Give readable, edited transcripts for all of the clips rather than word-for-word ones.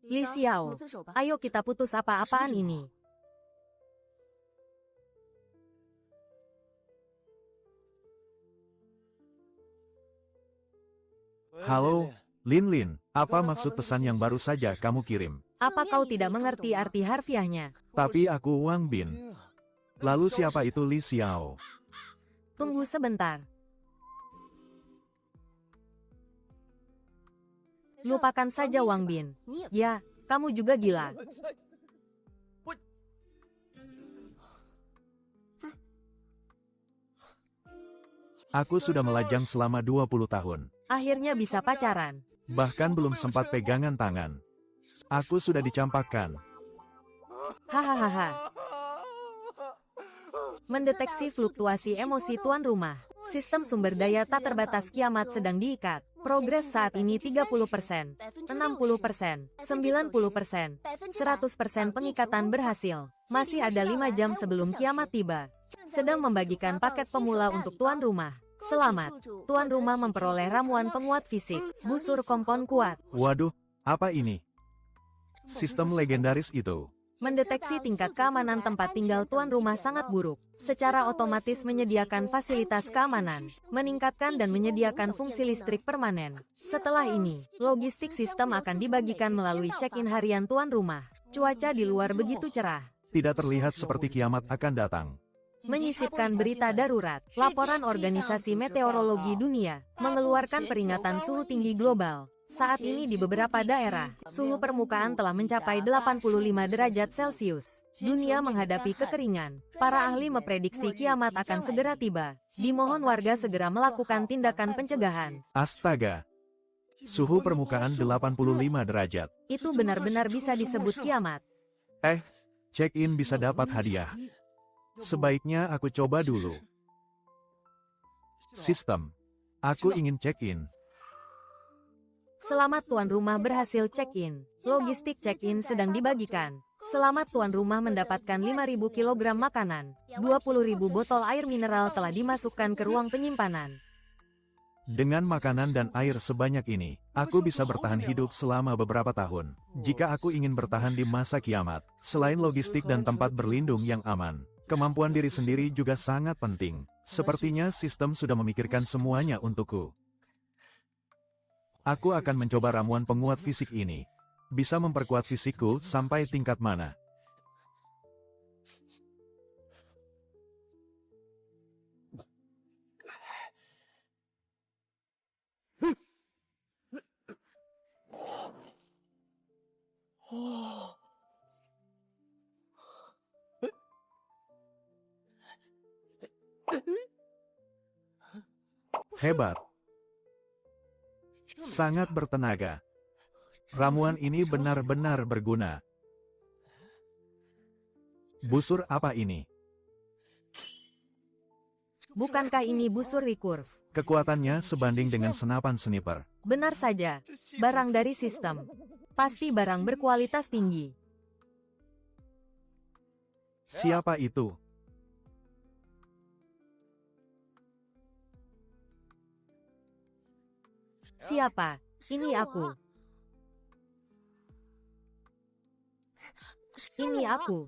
Li Xiao, ayo kita putus apa-apaan ini. Halo, Lin Lin, apa maksud pesan yang baru saja kamu kirim? Apa kau tidak mengerti arti harfiahnya? Tapi aku Wang Bin. Lalu siapa itu Li Xiao? Tunggu sebentar. Lupakan saja Wang Bin. Ya, kamu juga gila. Aku sudah melajang selama 20 tahun. Akhirnya bisa pacaran. Bahkan belum sempat pegangan tangan. Aku sudah dicampakkan. Hahaha. Mendeteksi fluktuasi emosi tuan rumah. Sistem sumber daya tak terbatas kiamat sedang diikat. Progres saat ini 30%, 60%, 90%, 100% pengikatan berhasil. Masih ada 5 jam sebelum kiamat tiba. Sedang membagikan paket pemula untuk tuan rumah. Selamat, tuan rumah memperoleh ramuan penguat fisik, busur kompon kuat. Waduh, apa ini? Sistem legendaris itu. Mendeteksi tingkat keamanan tempat tinggal tuan rumah sangat buruk. Secara otomatis menyediakan fasilitas keamanan, meningkatkan dan menyediakan fungsi listrik permanen. Setelah ini, logistik sistem akan dibagikan melalui check-in harian tuan rumah. Cuaca di luar begitu cerah. Tidak terlihat seperti kiamat akan datang. Menyisipkan berita darurat, laporan Organisasi Meteorologi Dunia, mengeluarkan peringatan suhu tinggi global. Saat ini di beberapa daerah, suhu permukaan telah mencapai 85 derajat Celcius. Dunia menghadapi kekeringan. Para ahli memprediksi kiamat akan segera tiba. Dimohon warga segera melakukan tindakan pencegahan. Astaga. Suhu permukaan 85 derajat. Itu benar-benar bisa disebut kiamat. Check-in bisa dapat hadiah. Sebaiknya aku coba dulu. Sistem. Aku ingin check-in. Selamat tuan rumah berhasil check-in. Logistik check-in sedang dibagikan. Selamat tuan rumah mendapatkan 5.000 kg makanan. 20.000 botol air mineral telah dimasukkan ke ruang penyimpanan. Dengan makanan dan air sebanyak ini, aku bisa bertahan hidup selama beberapa tahun. Jika aku ingin bertahan di masa kiamat, selain logistik dan tempat berlindung yang aman, kemampuan diri sendiri juga sangat penting. Sepertinya sistem sudah memikirkan semuanya untukku. Aku akan mencoba ramuan penguat fisik ini. Bisa memperkuat fisikku sampai tingkat mana? Hebat. Sangat bertenaga. Ramuan ini benar-benar berguna. Busur apa ini? Bukankah ini busur recurve? Kekuatannya sebanding dengan senapan sniper. Benar saja. Barang dari sistem. Pasti barang berkualitas tinggi. Siapa itu? Siapa? Ini aku. Ini aku.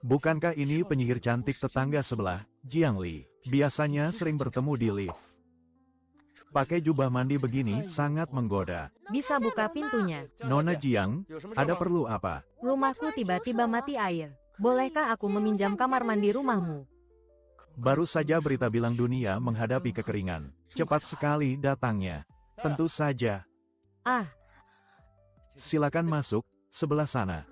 Bukankah ini penyihir cantik tetangga sebelah, Jiang Li? Biasanya sering bertemu di lift. Pakai jubah mandi begini sangat menggoda. Bisa buka pintunya. Nona Jiang, ada perlu apa? Rumahku tiba-tiba mati air. Bolehkah aku meminjam kamar mandi rumahmu? Baru saja berita bilang dunia menghadapi kekeringan. Cepat sekali datangnya. Tentu saja. Silakan masuk, sebelah sana.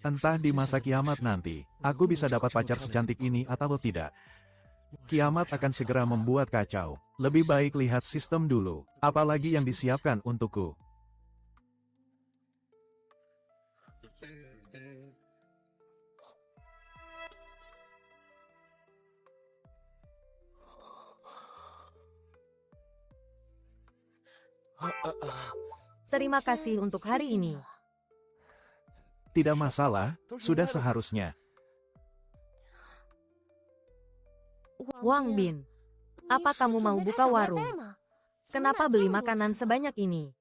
Entah di masa kiamat nanti, aku bisa dapat pacar secantik ini atau tidak. Kiamat akan segera membuat kacau. Lebih baik lihat sistem dulu, apalagi yang disiapkan untukku. Terima kasih untuk hari ini. Tidak masalah, sudah seharusnya. Wang Bin. Apa kamu mau buka warung? Kenapa beli makanan sebanyak ini?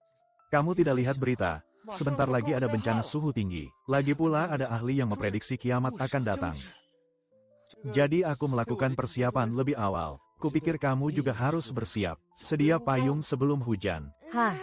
Kamu tidak lihat berita? Sebentar lagi ada bencana suhu tinggi. Lagi pula ada ahli yang memprediksi kiamat akan datang. Jadi aku melakukan persiapan lebih awal. Kupikir kamu juga harus bersiap. Sedia payung sebelum hujan. Hah?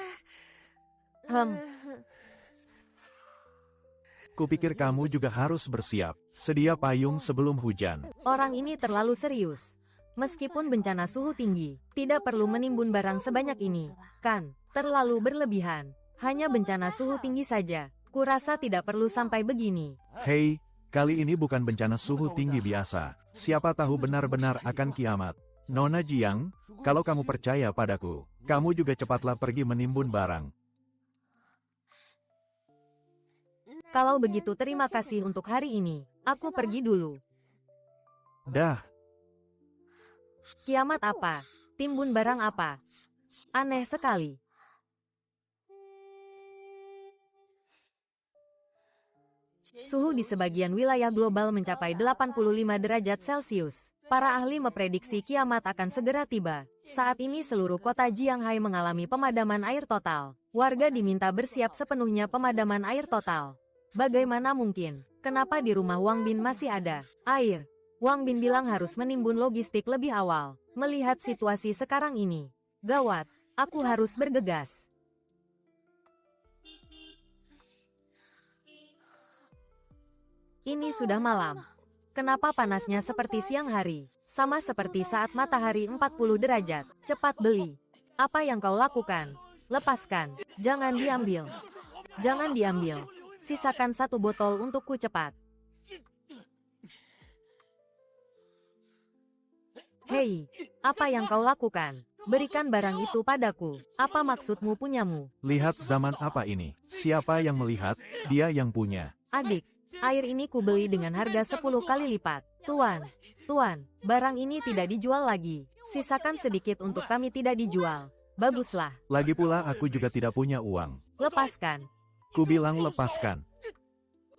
Kupikir kamu juga harus bersiap. Sedia payung sebelum hujan. Orang ini terlalu serius. Meskipun bencana suhu tinggi, tidak perlu menimbun barang sebanyak ini. Kan, terlalu berlebihan. Hanya bencana suhu tinggi saja. Kurasa tidak perlu sampai begini. Hei, kali ini bukan bencana suhu tinggi biasa. Siapa tahu benar-benar akan kiamat. Nona Jiang, kalau kamu percaya padaku, kamu juga cepatlah pergi menimbun barang. Kalau begitu terima kasih untuk hari ini. Aku pergi dulu. Dah. Kiamat apa? Timbun barang apa? Aneh sekali. Suhu di sebagian wilayah global mencapai 85 derajat Celcius. Para ahli memprediksi kiamat akan segera tiba. Saat ini seluruh kota Jianghai mengalami pemadaman air total. Warga diminta bersiap sepenuhnya pemadaman air total. Bagaimana mungkin? Kenapa di rumah Wang Bin masih ada air? Wang Bin bilang harus menimbun logistik lebih awal. Melihat situasi sekarang ini, gawat, aku harus bergegas. Ini sudah malam. Kenapa panasnya seperti siang hari? Sama seperti saat matahari 40 derajat. Cepat beli. Apa yang kau lakukan? Lepaskan. Jangan diambil. Jangan diambil. Sisakan 1 botol untukku cepat. Hei, apa yang kau lakukan? Berikan barang itu padaku. Apa maksudmu punyamu? Lihat zaman apa ini. Siapa yang melihat, dia yang punya. Adik, air ini kubeli dengan harga 10 kali lipat. Tuan, barang ini tidak dijual lagi. Sisakan sedikit untuk kami tidak dijual. Baguslah. Lagi pula aku juga tidak punya uang. Lepaskan. Kubilang lepaskan.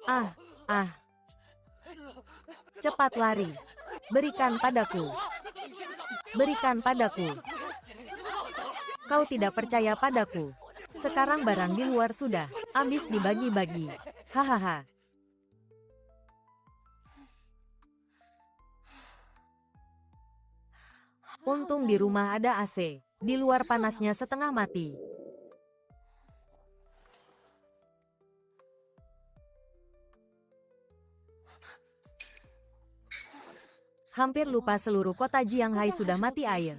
Ah. Cepat lari. Berikan padaku. Berikan padaku. Kau tidak percaya padaku. Sekarang barang di luar sudah habis dibagi-bagi. Hahaha. Untung di rumah ada AC. Di luar panasnya setengah mati. Hampir lupa seluruh kota Jianghai sudah mati air.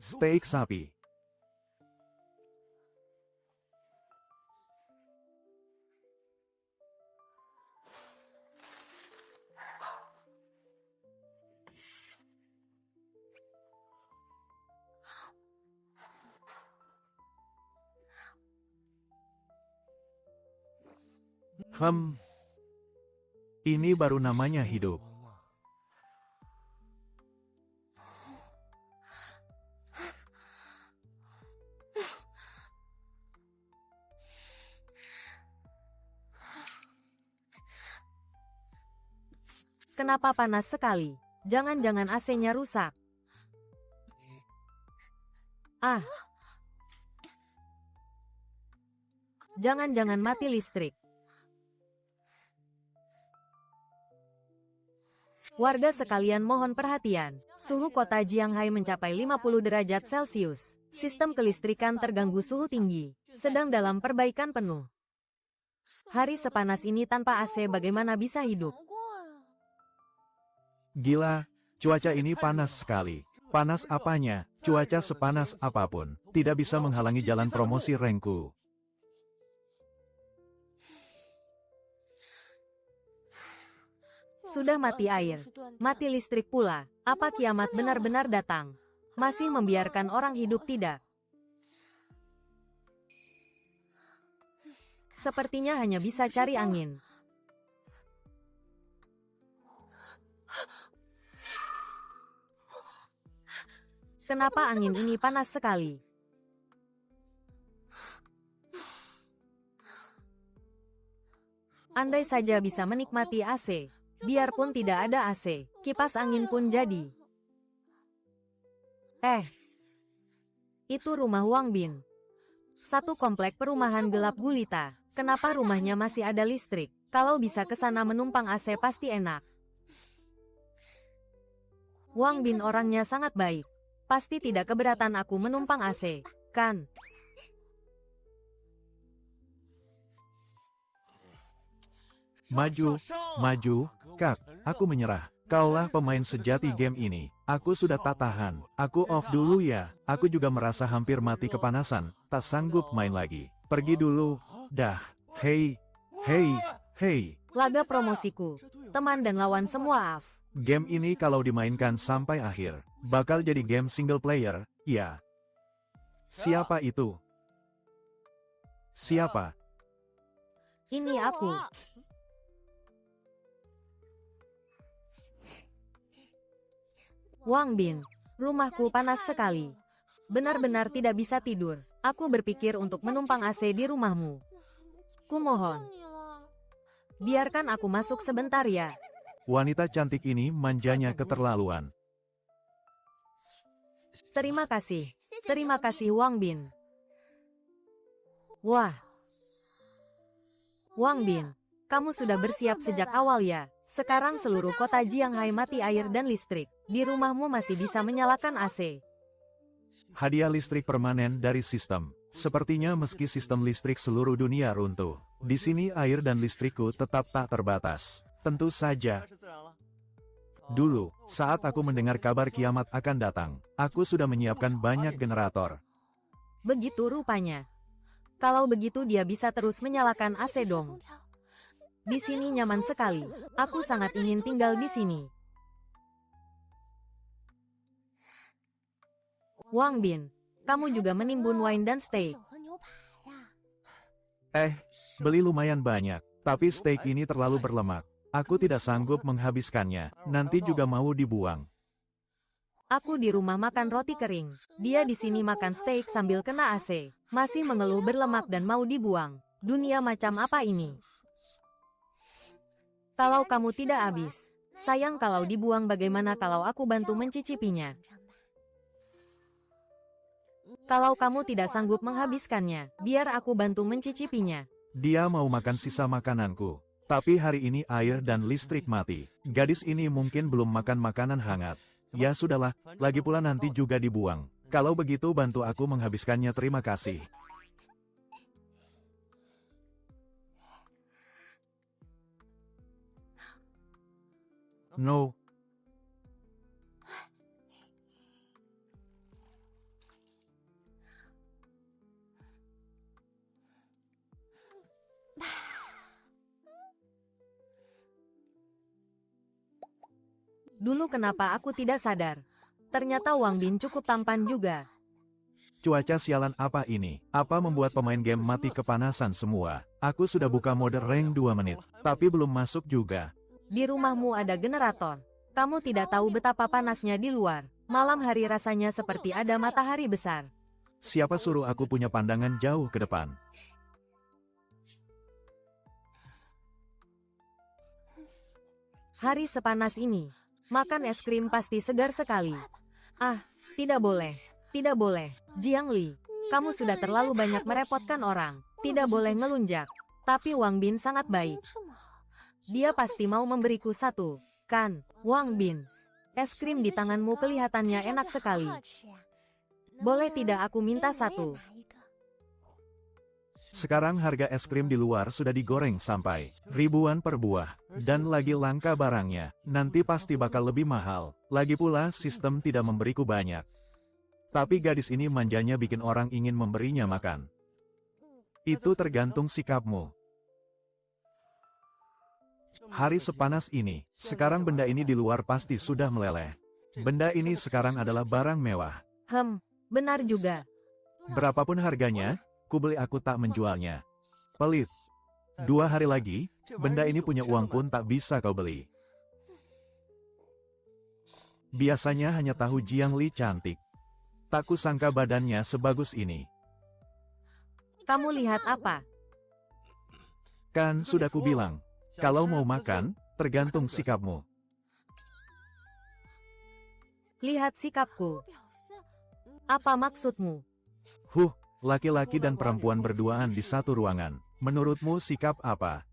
Steak sapi. Ini baru namanya hidup. Kenapa panas sekali? Jangan-jangan AC-nya rusak. Ah. Jangan-jangan mati listrik. Warga sekalian mohon perhatian. Suhu kota Jianghai mencapai 50 derajat Celcius. Sistem kelistrikan terganggu suhu tinggi. Sedang dalam perbaikan penuh. Hari sepanas ini tanpa AC bagaimana bisa hidup? Gila, cuaca ini panas sekali. Panas apanya? Cuaca sepanas apapun, tidak bisa menghalangi jalan promosi Rengku. Sudah mati air, mati listrik pula. Apa kiamat benar-benar datang? Masih membiarkan orang hidup tidak? Sepertinya hanya bisa cari angin. Kenapa angin ini panas sekali? Andai saja bisa menikmati AC. Biarpun tidak ada AC, kipas angin pun jadi. Itu rumah Wang Bin. Satu komplek perumahan gelap gulita. Kenapa rumahnya masih ada listrik? Kalau bisa ke sana menumpang AC pasti enak. Wang Bin orangnya sangat baik. Pasti tidak keberatan aku menumpang AC, kan? Maju, maju, Kak, aku menyerah. Kaulah pemain sejati game ini. Aku sudah tak tahan. Aku off dulu ya. Aku juga merasa hampir mati kepanasan. Tak sanggup main lagi. Pergi dulu. Dah. Hei. Hei. Hei. Laga promosiku. Teman dan lawan semua AF. Game ini kalau dimainkan sampai akhir, bakal jadi game single player, ya. Siapa itu? Siapa? Ini aku. Wang Bin, rumahku panas sekali. Benar-benar tidak bisa tidur. Aku berpikir untuk menumpang AC di rumahmu. Kumohon, biarkan aku masuk sebentar ya. Wanita cantik ini manjanya keterlaluan. Terima kasih Wang Bin. Wah. Wang Bin, kamu sudah bersiap sejak awal ya. Sekarang seluruh kota Jianghai mati air dan listrik. Di rumahmu masih bisa menyalakan AC. Hadiah listrik permanen dari sistem. Sepertinya meski sistem listrik seluruh dunia runtuh, di sini air dan listrikku tetap tak terbatas. Tentu saja. Dulu, saat aku mendengar kabar kiamat akan datang, aku sudah menyiapkan banyak generator. Begitu rupanya. Kalau begitu dia bisa terus menyalakan AC dong. Di sini nyaman sekali. Aku sangat ingin tinggal di sini. Wang Bin, kamu juga menimbun wine dan steak. Beli lumayan banyak, tapi steak ini terlalu berlemak. Aku tidak sanggup menghabiskannya, nanti juga mau dibuang. Aku di rumah makan roti kering. Dia di sini makan steak sambil kena AC. Masih mengeluh berlemak dan mau dibuang. Dunia macam apa ini? Kalau kamu tidak habis. Sayang kalau dibuang, bagaimana kalau aku bantu mencicipinya? Kalau kamu tidak sanggup menghabiskannya, biar aku bantu mencicipinya. Dia mau makan sisa makananku. Tapi hari ini air dan listrik mati. Gadis ini mungkin belum makan makanan hangat. Ya sudahlah, lagi pula nanti juga dibuang. Kalau begitu bantu aku menghabiskannya, terima kasih. No. Dulu kenapa aku tidak sadar? Ternyata Wang Bin cukup tampan juga. Cuaca sialan apa ini? Apa membuat pemain game mati kepanasan semua? Aku sudah buka mode rank 2 menit, tapi belum masuk juga. Di rumahmu ada generator. Kamu tidak tahu betapa panasnya di luar. Malam hari rasanya seperti ada matahari besar. Siapa suruh aku punya pandangan jauh ke depan? Hari sepanas ini, makan es krim pasti segar sekali. Ah, tidak boleh. Tidak boleh. Jiang Li, kamu sudah terlalu banyak merepotkan orang. Tidak boleh ngelunjak. Tapi Wang Bin sangat baik. Dia pasti mau memberiku satu, kan? Wang Bin, es krim di tanganmu kelihatannya enak sekali. Boleh tidak aku minta satu? Sekarang harga es krim di luar sudah digoreng sampai ribuan per buah, dan lagi langka barangnya, nanti pasti bakal lebih mahal. Lagi pula sistem tidak memberiku banyak. Tapi gadis ini manjanya bikin orang ingin memberinya makan. Itu tergantung sikapmu. Hari sepanas ini, sekarang benda ini di luar pasti sudah meleleh. Benda ini sekarang adalah barang mewah. Benar juga. Berapapun harganya, kubeli, aku tak menjualnya. Pelit. 2 hari lagi, benda ini punya uang pun tak bisa kau beli. Biasanya hanya tahu Jiang Li cantik. Tak kusangka badannya sebagus ini. Kamu lihat apa? Kan sudah kubilang, Kalau mau makan, tergantung sikapmu. Lihat sikapku. Apa maksudmu? Laki-laki dan perempuan berduaan di satu ruangan. Menurutmu sikap apa?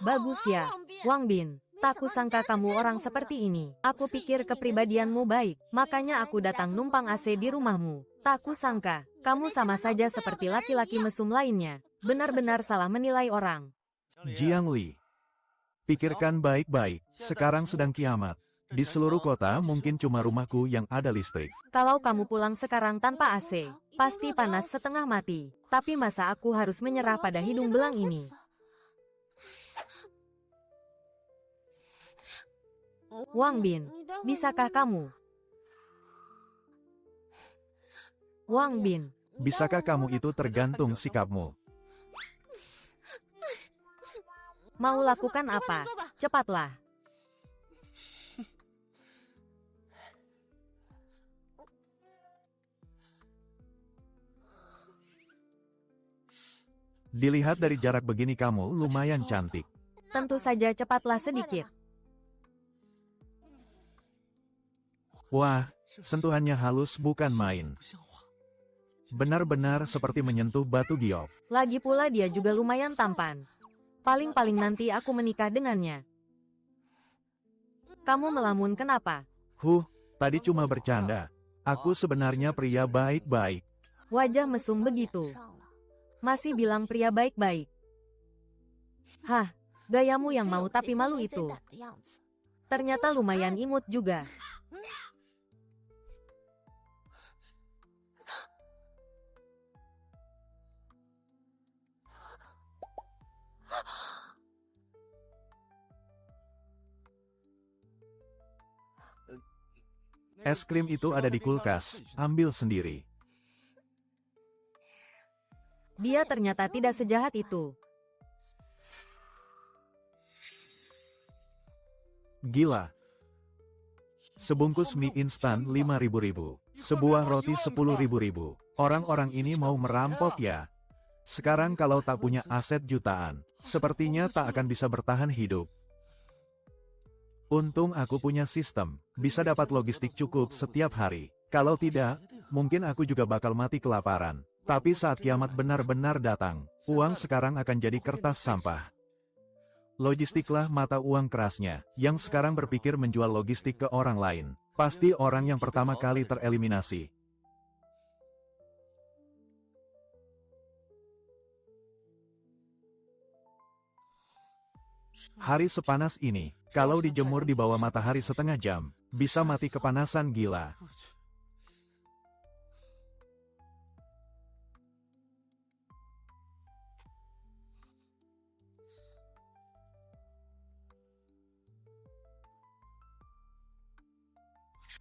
Bagus ya, Wang Bin. Tak kusangka kamu orang seperti ini. Aku pikir kepribadianmu baik, makanya aku datang numpang AC di rumahmu. Tak kusangka, kamu sama saja seperti laki-laki mesum lainnya. Benar-benar salah menilai orang. Jiang Li. Pikirkan baik-baik, sekarang sedang kiamat. Di seluruh kota mungkin cuma rumahku yang ada listrik. Kalau kamu pulang sekarang tanpa AC, pasti panas setengah mati. Tapi masa aku harus menyerah pada hidung belang ini? Wang Bin, bisakah kamu? Wang Bin, Bisakah kamu itu tergantung sikapmu. mau lakukan apa? Cepatlah. Dilihat dari jarak begini kamu lumayan cantik. Tentu saja cepatlah sedikit. Wah, sentuhannya halus bukan main. Benar-benar seperti menyentuh batu giok. Lagi pula dia juga lumayan tampan. Paling-paling nanti aku menikah dengannya. Kamu melamun kenapa? Tadi cuma bercanda. Aku sebenarnya pria baik-baik. Wajah mesum begitu. Masih bilang pria baik-baik. Hah, gayamu yang mau tapi malu itu. Ternyata lumayan imut juga. Es krim itu ada di kulkas, ambil sendiri. Dia ternyata tidak sejahat itu. Gila. Sebungkus mie instan 5.000. Sebuah roti 10.000. Orang-orang ini mau merampok ya. Sekarang kalau tak punya aset jutaan, sepertinya tak akan bisa bertahan hidup. Untung aku punya sistem, bisa dapat logistik cukup setiap hari. Kalau tidak, mungkin aku juga bakal mati kelaparan. Tapi saat kiamat benar-benar datang, uang sekarang akan jadi kertas sampah. Logistiklah mata uang kerasnya, yang sekarang berpikir menjual logistik ke orang lain. Pasti orang yang pertama kali tereliminasi. Hari sepanas ini, kalau dijemur di bawah matahari setengah jam, bisa mati kepanasan gila.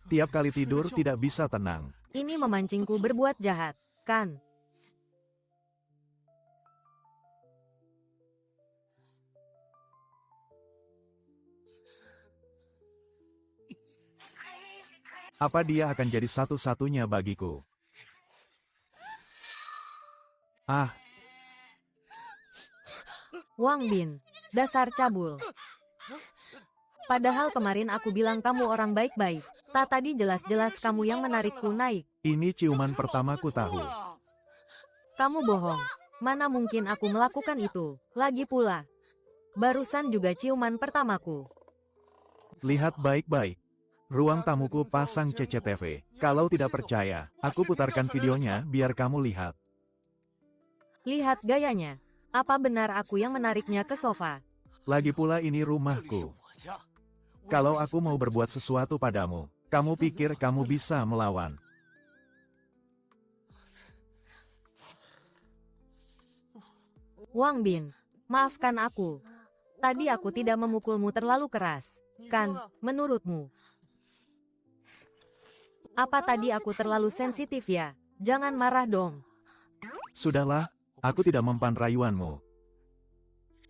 Tiap kali tidur tidak bisa tenang. Ini memancingku berbuat jahat, kan? Apa dia akan jadi satu-satunya bagiku? Wang Bin, dasar cabul. Padahal kemarin aku bilang kamu orang baik-baik. Tak tadi jelas-jelas kamu yang menarikku naik. Ini ciuman pertamaku tahu. Kamu bohong. Mana mungkin aku melakukan itu. Lagi pula, barusan juga ciuman pertamaku. Lihat baik-baik. Ruang tamuku pasang CCTV. Kalau tidak percaya, aku putarkan videonya biar kamu lihat. Lihat gayanya. Apa benar aku yang menariknya ke sofa? Lagi pula ini rumahku. Kalau aku mau berbuat sesuatu padamu, kamu pikir kamu bisa melawan? Wang Bin, maafkan aku. Tadi aku tidak memukulmu terlalu keras. Kan, menurutmu? Apa tadi aku terlalu sensitif ya? Jangan marah dong. Sudahlah, aku tidak mempan rayuanmu.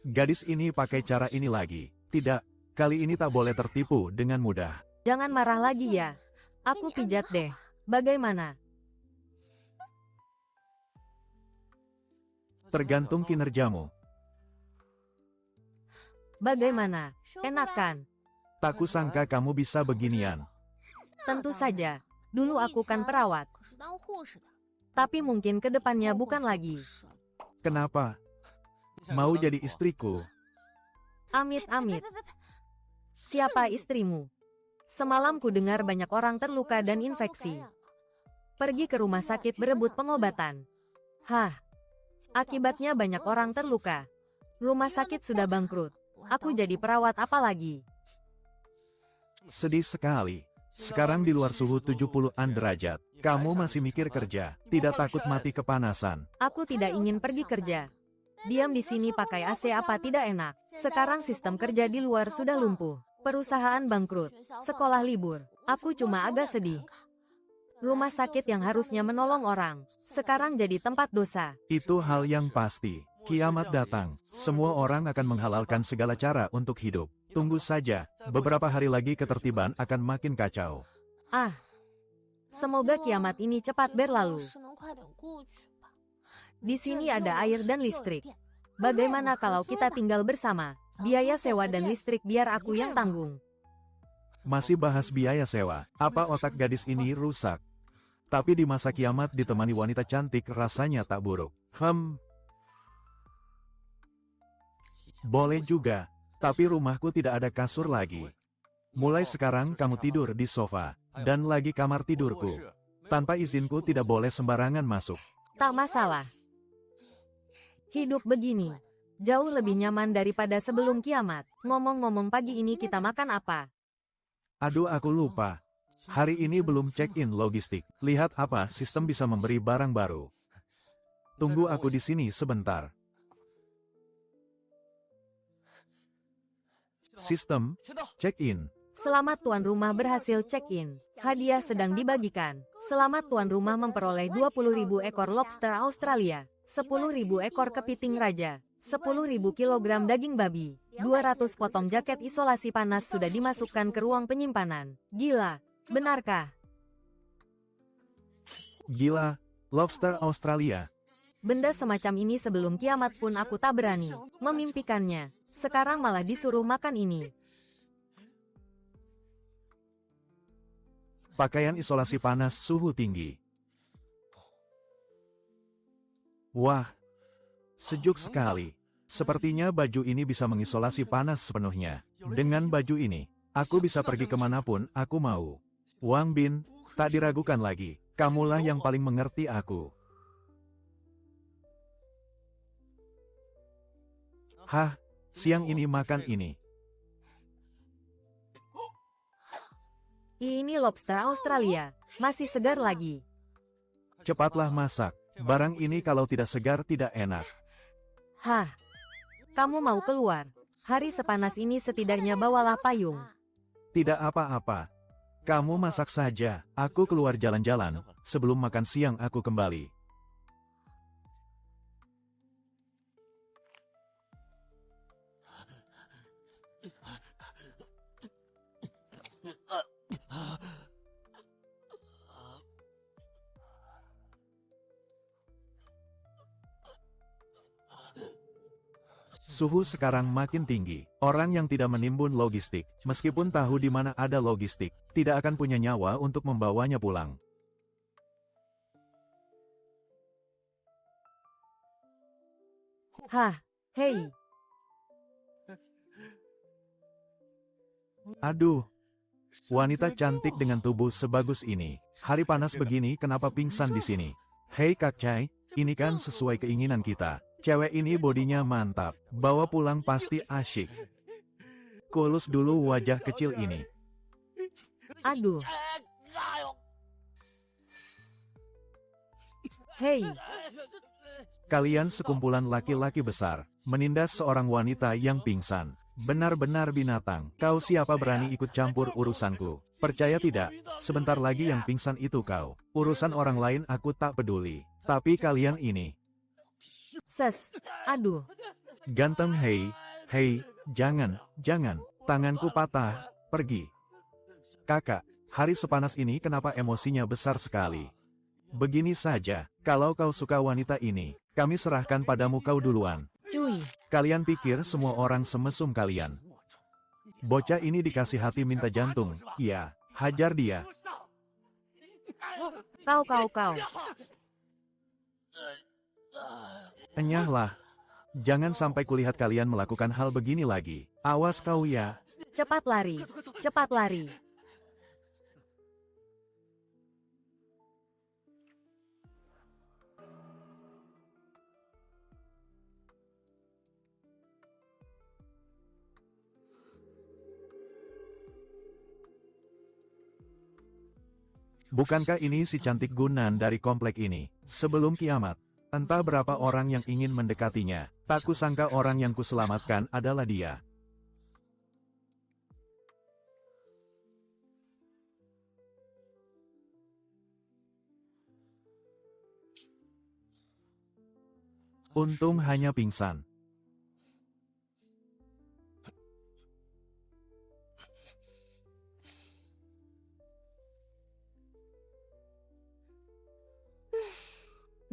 Gadis ini pakai cara ini lagi. Tidak, kali ini tak boleh tertipu dengan mudah. Jangan marah lagi ya. Aku pijat deh. Bagaimana? Tergantung kinerjamu. Bagaimana? Enak kan? Tak kusangka kamu bisa beginian. Tentu saja. Dulu aku kan perawat. Tapi mungkin ke depannya bukan lagi. Kenapa? Mau jadi istriku? Amit-amit. Siapa istrimu? Semalam ku dengar banyak orang terluka dan infeksi. Pergi ke rumah sakit berebut pengobatan. Hah? Akibatnya banyak orang terluka. Rumah sakit sudah bangkrut. Aku jadi perawat apa lagi? Sedih sekali. Sekarang di luar suhu 70-an derajat. Kamu masih mikir kerja, tidak takut mati kepanasan. Aku tidak ingin pergi kerja. Diam di sini pakai AC apa tidak enak. Sekarang sistem kerja di luar sudah lumpuh. Perusahaan bangkrut. Sekolah libur. Aku cuma agak sedih. Rumah sakit yang harusnya menolong orang, sekarang jadi tempat dosa. Itu hal yang pasti. Kiamat datang. Semua orang akan menghalalkan segala cara untuk hidup. Tunggu saja, beberapa hari lagi ketertiban akan makin kacau. Ah, semoga kiamat ini cepat berlalu. Di sini ada air dan listrik. Bagaimana kalau kita tinggal bersama? Biaya sewa dan listrik biar aku yang tanggung. Masih bahas biaya sewa, apa otak gadis ini rusak? Tapi di masa kiamat ditemani wanita cantik rasanya tak buruk. Boleh juga, tapi rumahku tidak ada kasur lagi. Mulai sekarang kamu tidur di sofa, dan lagi kamar tidurku. Tanpa izinku tidak boleh sembarangan masuk. Tak masalah. Hidup begini, jauh lebih nyaman daripada sebelum kiamat. Ngomong-ngomong pagi ini kita makan apa? Aduh aku lupa. Hari ini belum check-in logistik. Lihat apa sistem bisa memberi barang baru. Tunggu aku di sini sebentar. Sistem, check-in. Selamat tuan rumah berhasil check-in. Hadiah sedang dibagikan. Selamat tuan rumah memperoleh 20.000 ekor lobster Australia, 10.000 ekor kepiting raja, 10.000 kilogram daging babi, 200 potong jaket isolasi panas sudah dimasukkan ke ruang penyimpanan. Gila, benarkah? Gila, lobster Australia. Benda semacam ini sebelum kiamat pun aku tak berani memimpikannya. Sekarang malah disuruh makan ini. Pakaian isolasi panas suhu tinggi. Wah, sejuk sekali. Sepertinya baju ini bisa mengisolasi panas sepenuhnya. Dengan baju ini, aku bisa pergi kemanapun aku mau. Wang Bin, tak diragukan lagi. Kamulah yang paling mengerti aku. Hah, siang ini makan ini. Ini lobster Australia, masih segar lagi. Cepatlah masak. Barang ini kalau tidak segar tidak enak. Hah, kamu mau keluar? Hari sepanas ini setidaknya bawalah payung. Tidak apa-apa. Kamu masak saja. Aku keluar jalan-jalan. Sebelum makan siang aku kembali. Suhu sekarang makin tinggi. Orang yang tidak menimbun logistik, meskipun tahu di mana ada logistik, tidak akan punya nyawa untuk membawanya pulang. Hah, hei. Aduh, wanita cantik dengan tubuh sebagus ini. Hari panas begini kenapa pingsan di sini? Hei Kak Chai, ini kan sesuai keinginan kita. Cewek ini bodinya mantap, bawa pulang pasti asyik. Kulus dulu wajah kecil ini. Aduh. Hei, Kalian sekumpulan laki-laki besar, menindas seorang wanita yang pingsan. Benar-benar binatang. Kau siapa berani ikut campur urusanku? Percaya tidak, sebentar lagi yang pingsan itu kau. Urusan orang lain aku tak peduli. Tapi kalian ini. aduh. Ganteng hei, jangan, tanganku patah, pergi. Kakak, hari sepanas ini kenapa emosinya besar sekali? Begini saja, kalau kau suka wanita ini, kami serahkan padamu kau duluan. Cuy, Kalian pikir semua orang semesum kalian? Bocah ini dikasih hati minta jantung. Iya, hajar dia. kau. Enyahlah. Jangan sampai kulihat kalian melakukan hal begini lagi. Awas kau ya. Cepat lari, cepat lari. Bukankah ini si cantik Gunan dari komplek ini? Sebelum kiamat, entah berapa orang yang ingin mendekatinya. Tak kusangka orang yang kuselamatkan adalah dia. Untung hanya pingsan.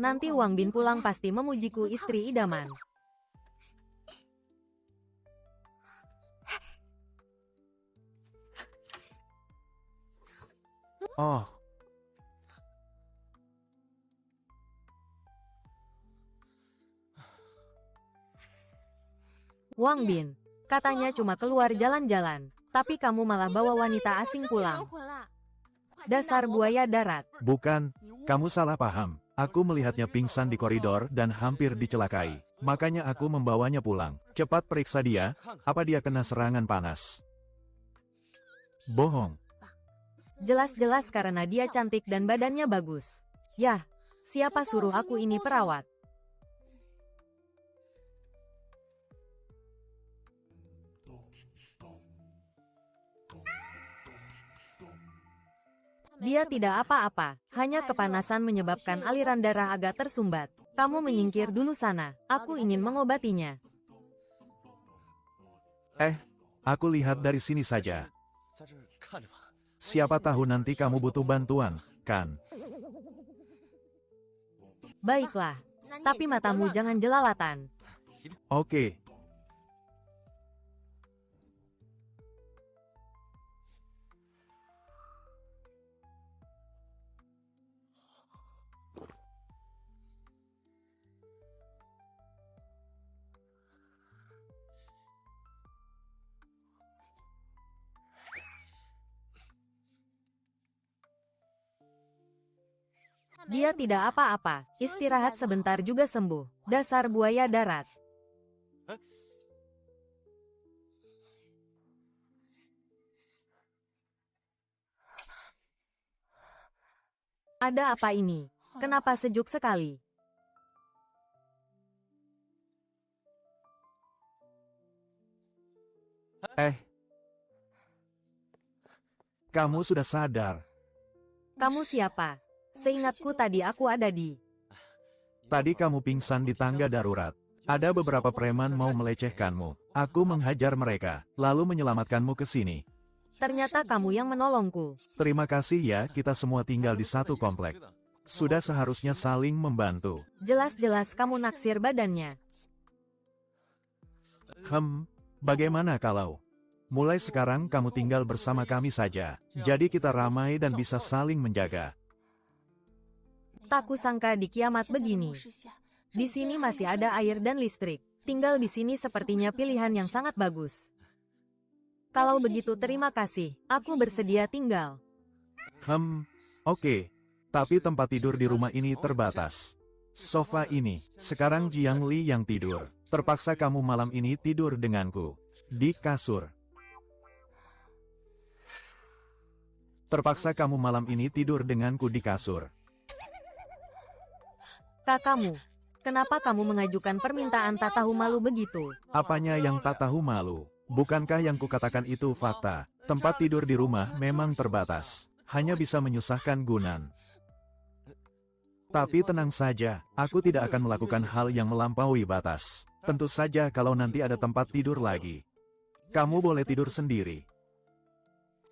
Nanti Wang Bin pulang pasti memujiku istri idaman. Oh, Wang Bin, katanya cuma keluar jalan-jalan, tapi kamu malah bawa wanita asing pulang. Dasar buaya darat. bukan, kamu salah paham. Aku melihatnya pingsan di koridor dan hampir dicelakai. Makanya aku membawanya pulang. Cepat periksa dia, apa dia kena serangan panas. Bohong. Jelas-jelas karena dia cantik dan badannya bagus. Yah, siapa suruh aku ini perawat? Dia tidak apa-apa, hanya kepanasan menyebabkan aliran darah agak tersumbat. Kamu menyingkir dulu sana, aku ingin mengobatinya. Aku lihat dari sini saja. Siapa tahu nanti kamu butuh bantuan, kan? Baiklah, tapi matamu jangan jelalatan. Oke. Dia tidak apa-apa, istirahat sebentar juga sembuh. Dasar buaya darat. Ada apa ini? Kenapa sejuk sekali? Kamu sudah sadar. Kamu siapa? Seingatku tadi aku ada di... Tadi kamu pingsan di tangga darurat. Ada beberapa preman mau melecehkanmu. Aku menghajar mereka, lalu menyelamatkanmu ke sini. Ternyata kamu yang menolongku. Terima kasih ya, kita semua tinggal di satu komplek. Sudah seharusnya saling membantu. Jelas-jelas kamu naksir badannya. Bagaimana kalau... Mulai sekarang kamu tinggal bersama kami saja. Jadi kita ramai dan bisa saling menjaga. Tak kusangka di kiamat begini. Di sini masih ada air dan listrik. Tinggal di sini sepertinya pilihan yang sangat bagus. Kalau begitu terima kasih, aku bersedia tinggal. Oke. Tapi tempat tidur di rumah ini terbatas. Sofa ini, sekarang Jiang Li yang tidur. Terpaksa kamu malam ini tidur denganku. Di kasur. Terpaksa kamu malam ini tidur denganku di kasur. Kakakmu, kenapa kamu mengajukan permintaan tak tahu malu begitu? Apanya yang tak tahu malu? Bukankah yang kukatakan itu fakta? Tempat tidur di rumah memang terbatas. Hanya bisa menyusahkan Gunan. Tapi tenang saja, aku tidak akan melakukan hal yang melampaui batas. Tentu saja kalau nanti ada tempat tidur lagi. Kamu boleh tidur sendiri.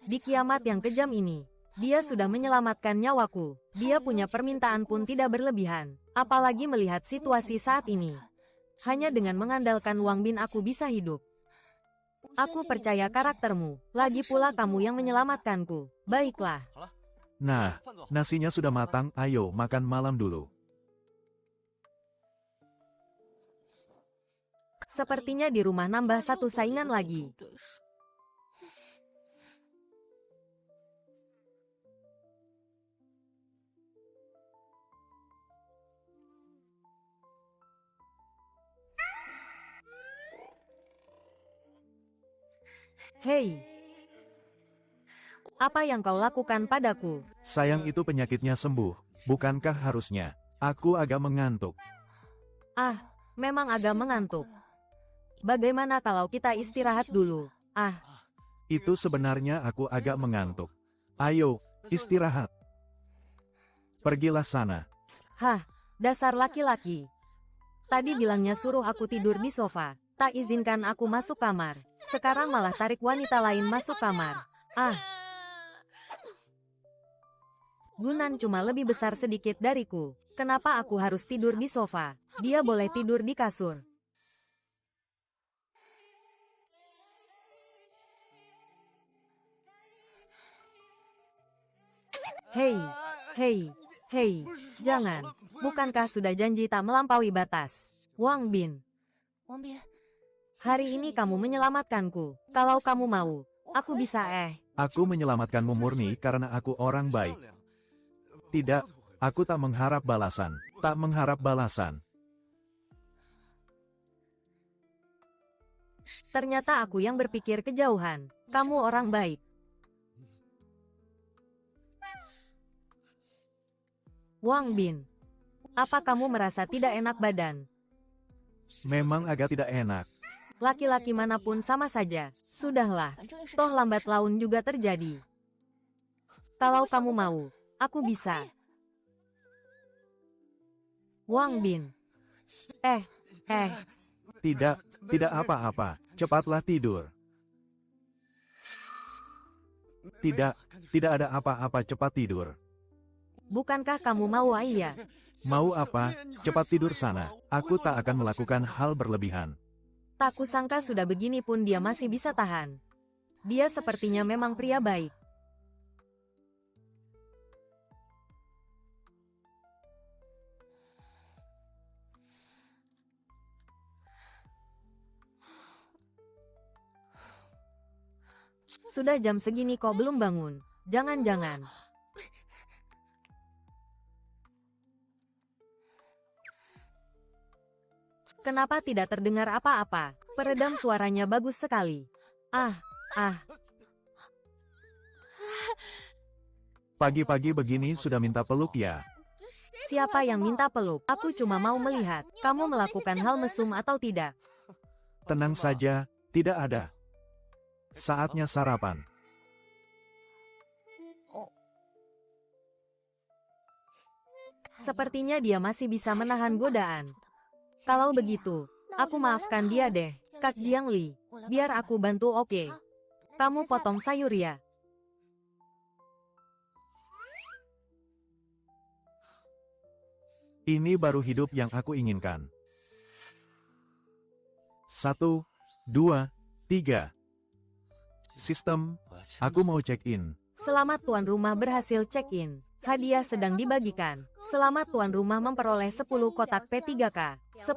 Di kiamat yang kejam ini, dia sudah menyelamatkan nyawaku. Dia punya permintaan pun tidak berlebihan. Apalagi melihat situasi saat ini. Hanya dengan mengandalkan Wang Bin aku bisa hidup. Aku percaya karaktermu. Lagi pula kamu yang menyelamatkanku. Baiklah. Nah, nasinya sudah matang, ayo makan malam dulu. Sepertinya di rumah nambah satu saingan lagi. Hei, apa yang kau lakukan padaku? Sayang itu penyakitnya sembuh, bukankah harusnya? Aku agak mengantuk. Ah, memang agak mengantuk. Bagaimana kalau kita istirahat dulu? Ah, Itu sebenarnya aku agak mengantuk. Ayo, istirahat. Pergilah sana. hah, dasar laki-laki. Tadi bilangnya suruh aku tidur di sofa. Tak izinkan aku masuk kamar. Sekarang malah tarik wanita lain masuk kamar. Ah. Gunan cuma lebih besar sedikit dariku. Kenapa aku harus tidur di sofa? Dia boleh tidur di kasur. Hei, hei, hei, jangan. Bukankah sudah janji tak melampaui batas? Wang Bin, hari ini kamu menyelamatkanku. Kalau kamu mau, aku bisa Aku menyelamatkanmu murni karena aku orang baik. Tidak, aku tak mengharap balasan. Tak mengharap balasan. Ternyata aku yang berpikir kejauhan. Kamu orang baik. Wang Bin, apa kamu merasa tidak enak badan? Memang agak tidak enak. Laki-laki manapun sama saja. Sudahlah, toh lambat laun juga terjadi. Kalau kamu mau, aku bisa. Wang Bin. Tidak, tidak apa-apa. Cepatlah tidur. Tidak, tidak ada apa-apa, cepat tidur. Bukankah kamu mau Ayah? Mau apa? Cepat tidur sana. Aku tak akan melakukan hal berlebihan. Tak kusangka sudah begini pun dia masih bisa tahan. Dia sepertinya memang pria baik. Sudah jam segini kok belum bangun. Jangan-jangan. Kenapa tidak terdengar apa-apa? Peredam suaranya bagus sekali. Pagi-pagi begini sudah minta peluk ya? Siapa yang minta peluk? Aku cuma mau melihat. Kamu melakukan hal mesum atau tidak? Tenang saja, tidak ada. Saatnya sarapan. Sepertinya dia masih bisa menahan godaan. Kalau begitu, aku maafkan dia deh, Kak Jiang Li. Biar aku bantu, oke? Kamu potong sayur ya? Ini baru hidup yang aku inginkan. 1, 2, 3. Sistem, aku mau check-in. Selamat tuan rumah berhasil check-in. Hadiah sedang dibagikan. Selamat tuan rumah memperoleh 10 kotak P3K, 10.000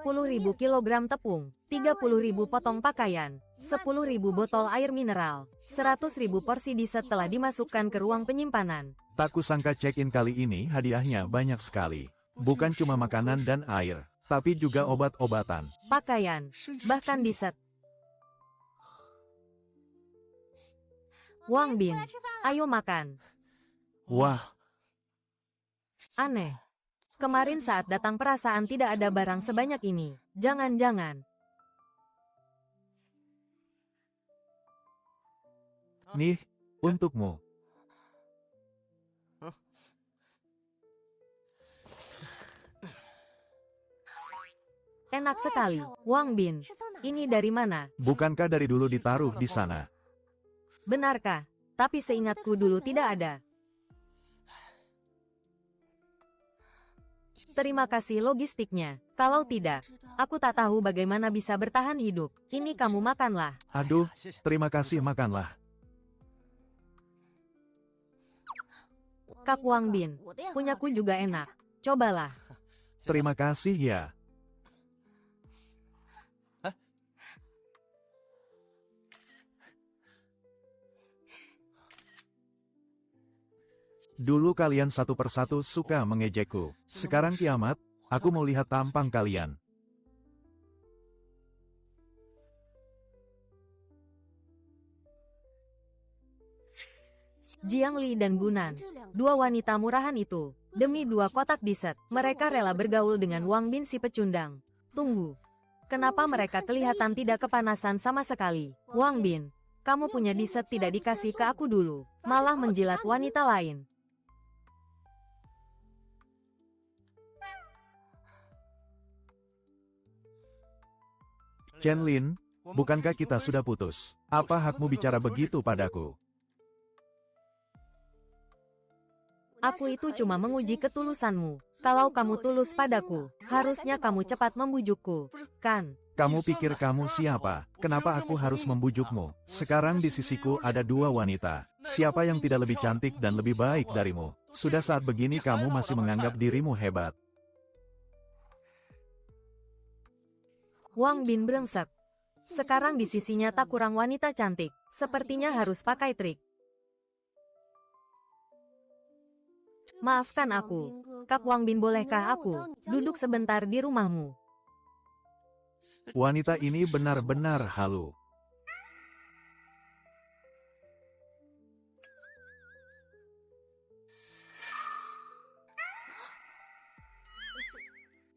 kilogram tepung, 30.000 potong pakaian, 10.000 botol air mineral, 100.000 porsi dessert telah dimasukkan ke ruang penyimpanan. Tak kusangka check-in kali ini hadiahnya banyak sekali. Bukan cuma makanan dan air, tapi juga obat-obatan. Pakaian, bahkan dessert. Wang Bin, ayo makan. Wah, Aneh. Kemarin saat datang perasaan tidak ada barang sebanyak ini. Jangan-jangan. nih, untukmu. Enak sekali. Wang Bin, ini dari mana? Bukankah dari dulu ditaruh di sana? Benarkah? Tapi seingatku dulu tidak ada. Terima kasih logistiknya. Kalau tidak, aku tak tahu bagaimana bisa bertahan hidup. Ini kamu makanlah. Aduh, terima kasih, makanlah. Kak Wang Bin, punyaku juga enak. Cobalah. Terima kasih ya. Dulu kalian satu persatu suka mengejekku. Sekarang kiamat, aku mau lihat tampang kalian. Jiang Li dan Gunan, dua wanita murahan itu, demi 2 kotak dessert, mereka rela bergaul dengan Wang Bin si pecundang. Tunggu. Kenapa mereka kelihatan tidak kepanasan sama sekali? Wang Bin, kamu punya dessert tidak dikasih ke aku dulu, malah menjilat wanita lain. Chen Lin, bukankah kita sudah putus? Apa hakmu bicara begitu padaku? Aku itu cuma menguji ketulusanmu. Kalau kamu tulus padaku, harusnya kamu cepat membujukku, kan? Kamu pikir kamu siapa? Kenapa aku harus membujukmu? Sekarang di sisiku ada 2 wanita. Siapa yang tidak lebih cantik dan lebih baik darimu? Sudah saat begini kamu masih menganggap dirimu hebat. Wang Bin brengsek. Sekarang di sisinya tak kurang wanita cantik. Sepertinya harus pakai trik. Maafkan aku. Kak Wang Bin, bolehkah aku duduk sebentar di rumahmu? Wanita ini benar-benar halu.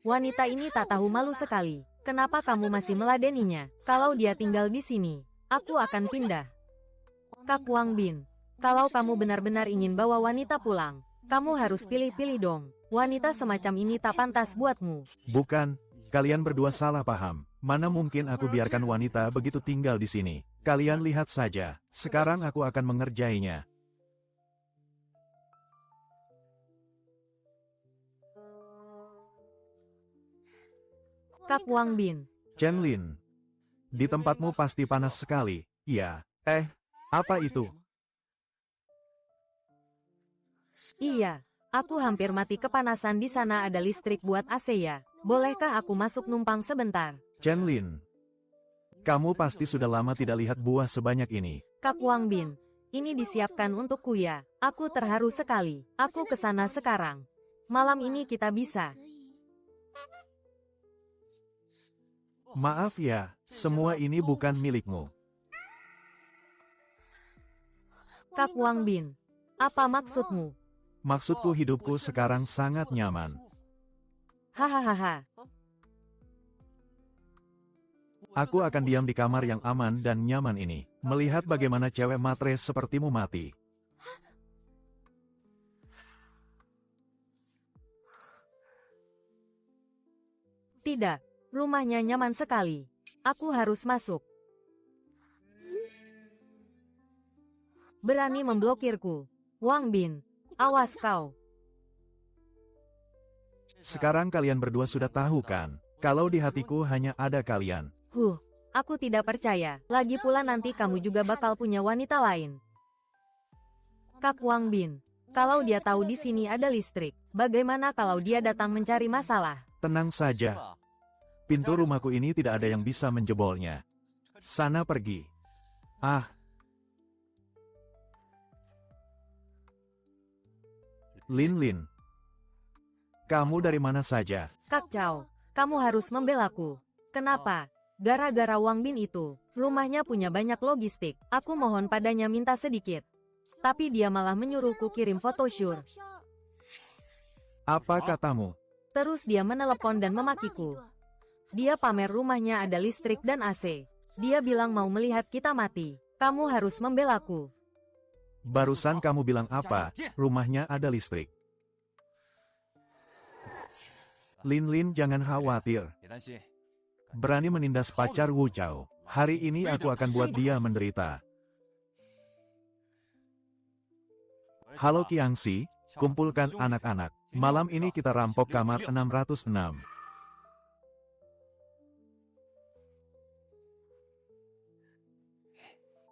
Wanita ini tak tahu malu sekali. Kenapa kamu masih meladeninya? Kalau dia tinggal di sini, aku akan pindah. Kak Wang Bin, kalau kamu benar-benar ingin bawa wanita pulang, kamu harus pilih-pilih dong. Wanita semacam ini tak pantas buatmu. Bukan, kalian berdua salah paham. Mana mungkin aku biarkan wanita begitu tinggal di sini? Kalian lihat saja, sekarang aku akan mengerjainya. Kak Wang Bin, Chen Lin, di tempatmu pasti panas sekali. Iya, apa itu? iya, aku hampir mati kepanasan di sana. Ada listrik buat AC ya? Bolehkah aku masuk numpang sebentar? Chen Lin, kamu pasti sudah lama tidak lihat buah sebanyak ini. Kak Wang Bin, ini disiapkan untukku ya. Aku terharu sekali. Aku ke sana sekarang. Malam ini kita bisa. Maaf ya, semua ini bukan milikmu. Kak Wang Bin, apa maksudmu? Maksudku hidupku sekarang sangat nyaman. Hahaha. Aku akan diam di kamar yang aman dan nyaman ini, melihat bagaimana cewek matre sepertimu mati. Tidak, rumahnya nyaman sekali. Aku harus masuk. Berani memblokirku. Wang Bin, awas kau. Sekarang kalian berdua sudah tahu kan, kalau di hatiku hanya ada kalian. Aku tidak percaya. Lagi pula nanti kamu juga bakal punya wanita lain. Kak Wang Bin, kalau dia tahu di sini ada listrik, bagaimana kalau dia datang mencari masalah? Tenang saja. Pintu rumahku ini tidak ada yang bisa menjebolnya. Sana pergi. Lin Lin. Kamu dari mana saja? Kak Chow, kamu harus membelaku. Kenapa? Gara-gara Wang Bin itu, rumahnya punya banyak logistik. Aku mohon padanya minta sedikit. Tapi dia malah menyuruhku kirim photoshoot. Apa katamu? Terus dia menelepon dan memakiku. Dia pamer rumahnya ada listrik dan AC. Dia bilang mau melihat kita mati. Kamu harus membelaku. Barusan kamu bilang apa? Rumahnya ada listrik. Lin Lin, jangan khawatir. Berani menindas pacar Wu Chao. Hari ini aku akan buat dia menderita. Halo Kiangxi, kumpulkan anak-anak. Malam ini kita rampok kamar 606.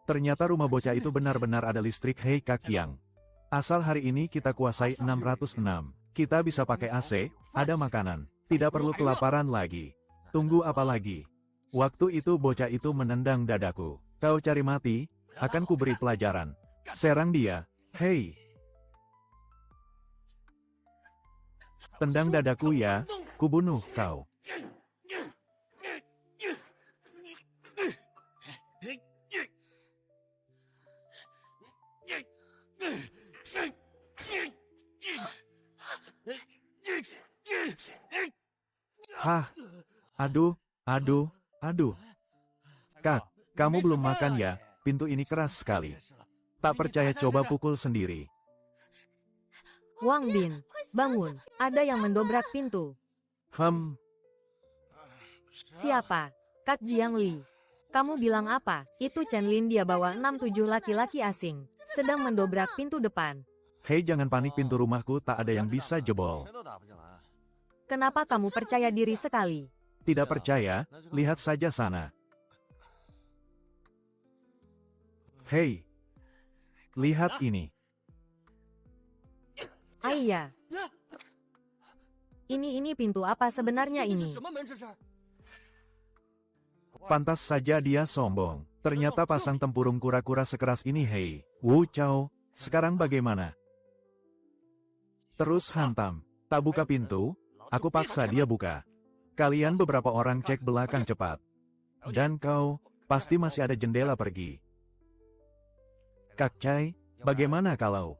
Ternyata rumah bocah itu benar-benar ada listrik. Hei Kak Yang. Asal hari ini kita kuasai 606. Kita bisa pakai AC, ada makanan. Tidak perlu kelaparan lagi. Tunggu apa lagi? Waktu itu bocah itu menendang dadaku. Kau cari mati, akan kuberi pelajaran. Serang dia. Hei. Tendang dadaku ya, kubunuh kau. Hah, aduh, aduh, aduh. Kak, kamu belum makan ya, pintu ini keras sekali. Tak percaya coba pukul sendiri. Wang Bin, bangun, ada yang mendobrak pintu. Siapa? Kak Jiang Li. Kamu bilang apa? Itu Chen Lin, dia bawa 6-7 laki-laki asing, sedang mendobrak pintu depan. Hei, jangan panik, pintu rumahku tak ada yang bisa jebol. Kenapa kamu percaya diri sekali? Tidak percaya? Lihat saja sana. Hei, lihat ini. Iya. Ini pintu apa sebenarnya ini? Pantas saja dia sombong. Ternyata pasang tempurung kura-kura sekeras ini. Hei, Wu Chao, sekarang bagaimana? Terus hantam. Tak buka pintu, aku paksa dia buka. Kalian beberapa orang cek belakang cepat. Dan kau, pasti masih ada jendela pergi. Kak Chai, bagaimana kalau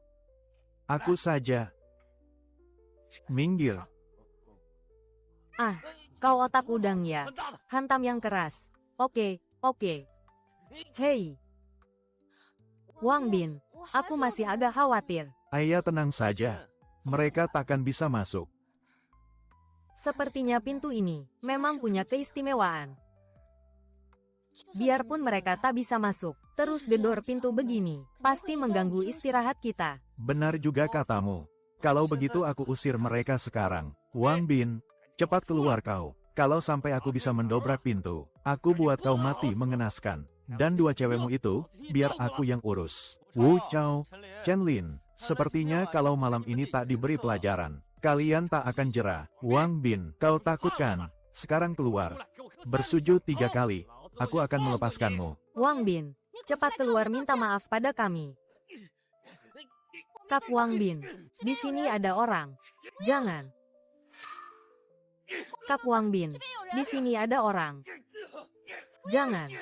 aku saja? Minggir. Ah, kau otak udang ya. Hantam yang keras. Oke. Hei. Wang Bin, aku masih agak khawatir. Ayah tenang saja. Mereka takkan bisa masuk. Sepertinya pintu ini memang punya keistimewaan. Biarpun mereka tak bisa masuk, terus gedor pintu begini, pasti mengganggu istirahat kita. Benar juga katamu. Kalau begitu aku usir mereka sekarang. Wang Bin, cepat keluar kau. Kalau sampai aku bisa mendobrak pintu, aku buat kau mati mengenaskan. Dan dua cewekmu itu, biar aku yang urus. Wu Chao, Chen Lin, sepertinya kalau malam ini tak diberi pelajaran, kalian tak akan jera. Wang Bin, kau takutkan? Sekarang keluar. Bersujud 3 kali, aku akan melepaskanmu. Wang Bin, cepat keluar minta maaf pada kami. Kak Wang Bin, di sini ada orang. Jangan. Kak Wang Bin, di sini ada orang. Jangan.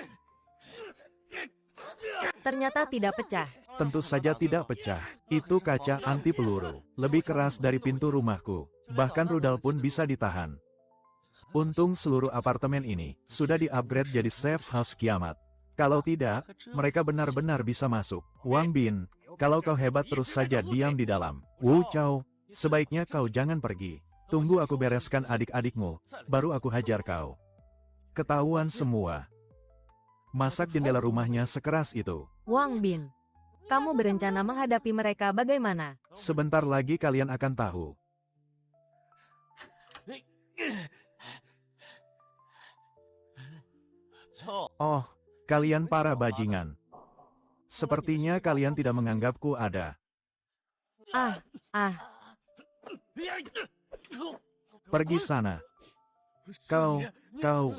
Ternyata tidak pecah. Tentu saja tidak pecah. Itu kaca anti peluru. Lebih keras dari pintu rumahku. Bahkan rudal pun bisa ditahan. Untung seluruh apartemen ini sudah di-upgrade jadi safe house kiamat. Kalau tidak, mereka benar-benar bisa masuk. Wang Bin, kalau kau hebat terus saja diam di dalam. Wu Chao, sebaiknya kau jangan pergi. Tunggu aku bereskan adik-adikmu, baru aku hajar kau. Ketahuan semua. Masak jendela rumahnya sekeras itu. Wang Bin, kamu berencana menghadapi mereka bagaimana? Sebentar lagi kalian akan tahu. Oh, kalian para bajingan. Sepertinya kalian tidak menganggapku ada. Pergi sana. Kau,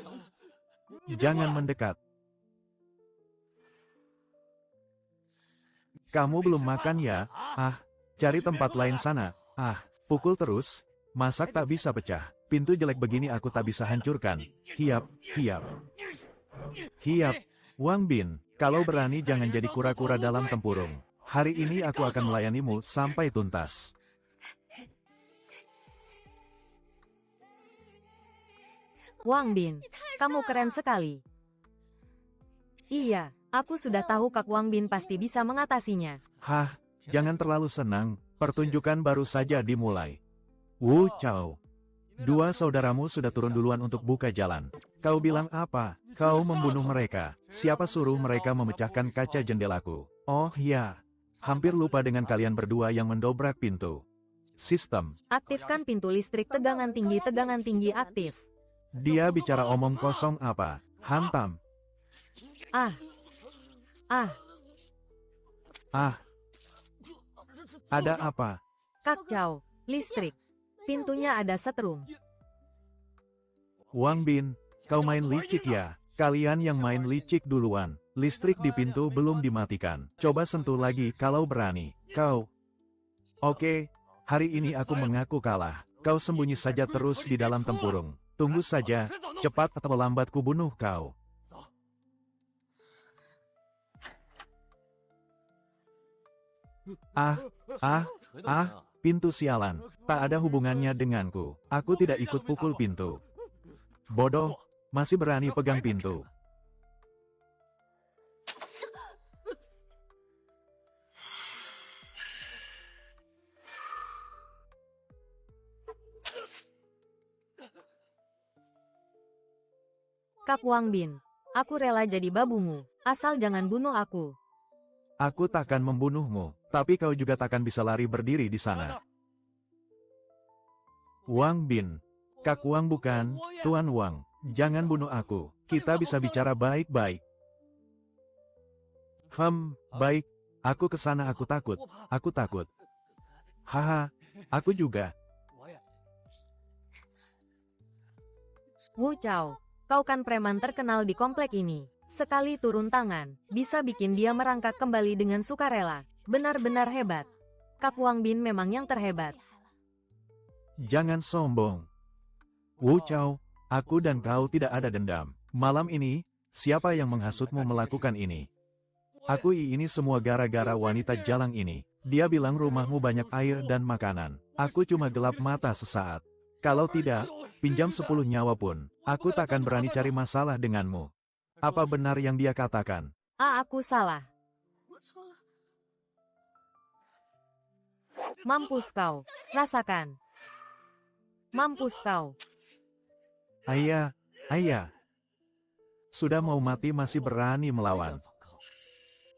jangan mendekat. Kamu belum makan ya? Cari tempat lain sana. Pukul terus. Masak tak bisa pecah. Pintu jelek begini aku tak bisa hancurkan. Hiap. Wang Bin, kalau berani jangan jadi kura-kura dalam tempurung. Hari ini aku akan melayanimu sampai tuntas. Wang Bin, kamu keren sekali. Iya, aku sudah tahu Kak Wang Bin pasti bisa mengatasinya. Jangan terlalu senang. Pertunjukan baru saja dimulai. Wu Chao, 2 saudaramu sudah turun duluan untuk buka jalan. Kau bilang apa? Kau membunuh mereka. Siapa suruh mereka memecahkan kaca jendelaku? Oh ya, hampir lupa dengan kalian berdua yang mendobrak pintu. Sistem. Aktifkan pintu listrik tegangan tinggi aktif. Dia bicara omong kosong apa? Hantam. Ah, ah, Ah. Ada apa? kacau, listrik. Pintunya ada setrum. Wang Bin, kau main licik ya? Kalian yang main licik duluan. Listrik di pintu belum dimatikan. Coba sentuh lagi kalau berani. Kau. Oke, hari ini aku mengaku kalah. Kau sembunyi saja terus di dalam tempurung. Tunggu saja, cepat atau lambat ku bunuh kau. Ah, pintu sialan. Tak ada hubungannya denganku. Aku tidak ikut pukul pintu. Bodoh, masih berani pegang pintu. Kak Wang Bin, aku rela jadi babumu, asal jangan bunuh aku. Aku takkan membunuhmu, tapi kau juga takkan bisa lari berdiri di sana. Wang Bin. Kak Wang bukan, Tuan Wang. Jangan bunuh aku, kita bisa bicara baik-baik. Baik. Aku kesana aku takut. Haha, aku juga. Wu Chao, kau kan preman terkenal di komplek ini. Sekali turun tangan, bisa bikin dia merangkak kembali dengan sukarela. Benar-benar hebat. Kak Wang Bin memang yang terhebat. Jangan sombong. Wu Chao, aku dan kau tidak ada dendam. Malam ini, siapa yang menghasutmu melakukan ini? Aku ini semua gara-gara wanita jalang ini. Dia bilang rumahmu banyak air dan makanan. Aku cuma gelap mata sesaat. Kalau tidak, pinjam 10 nyawa pun, aku takkan berani cari masalah denganmu. Apa benar yang dia katakan? Aku salah. Mampus kau, rasakan. Mampus kau. Ayah. Sudah mau mati masih berani melawan.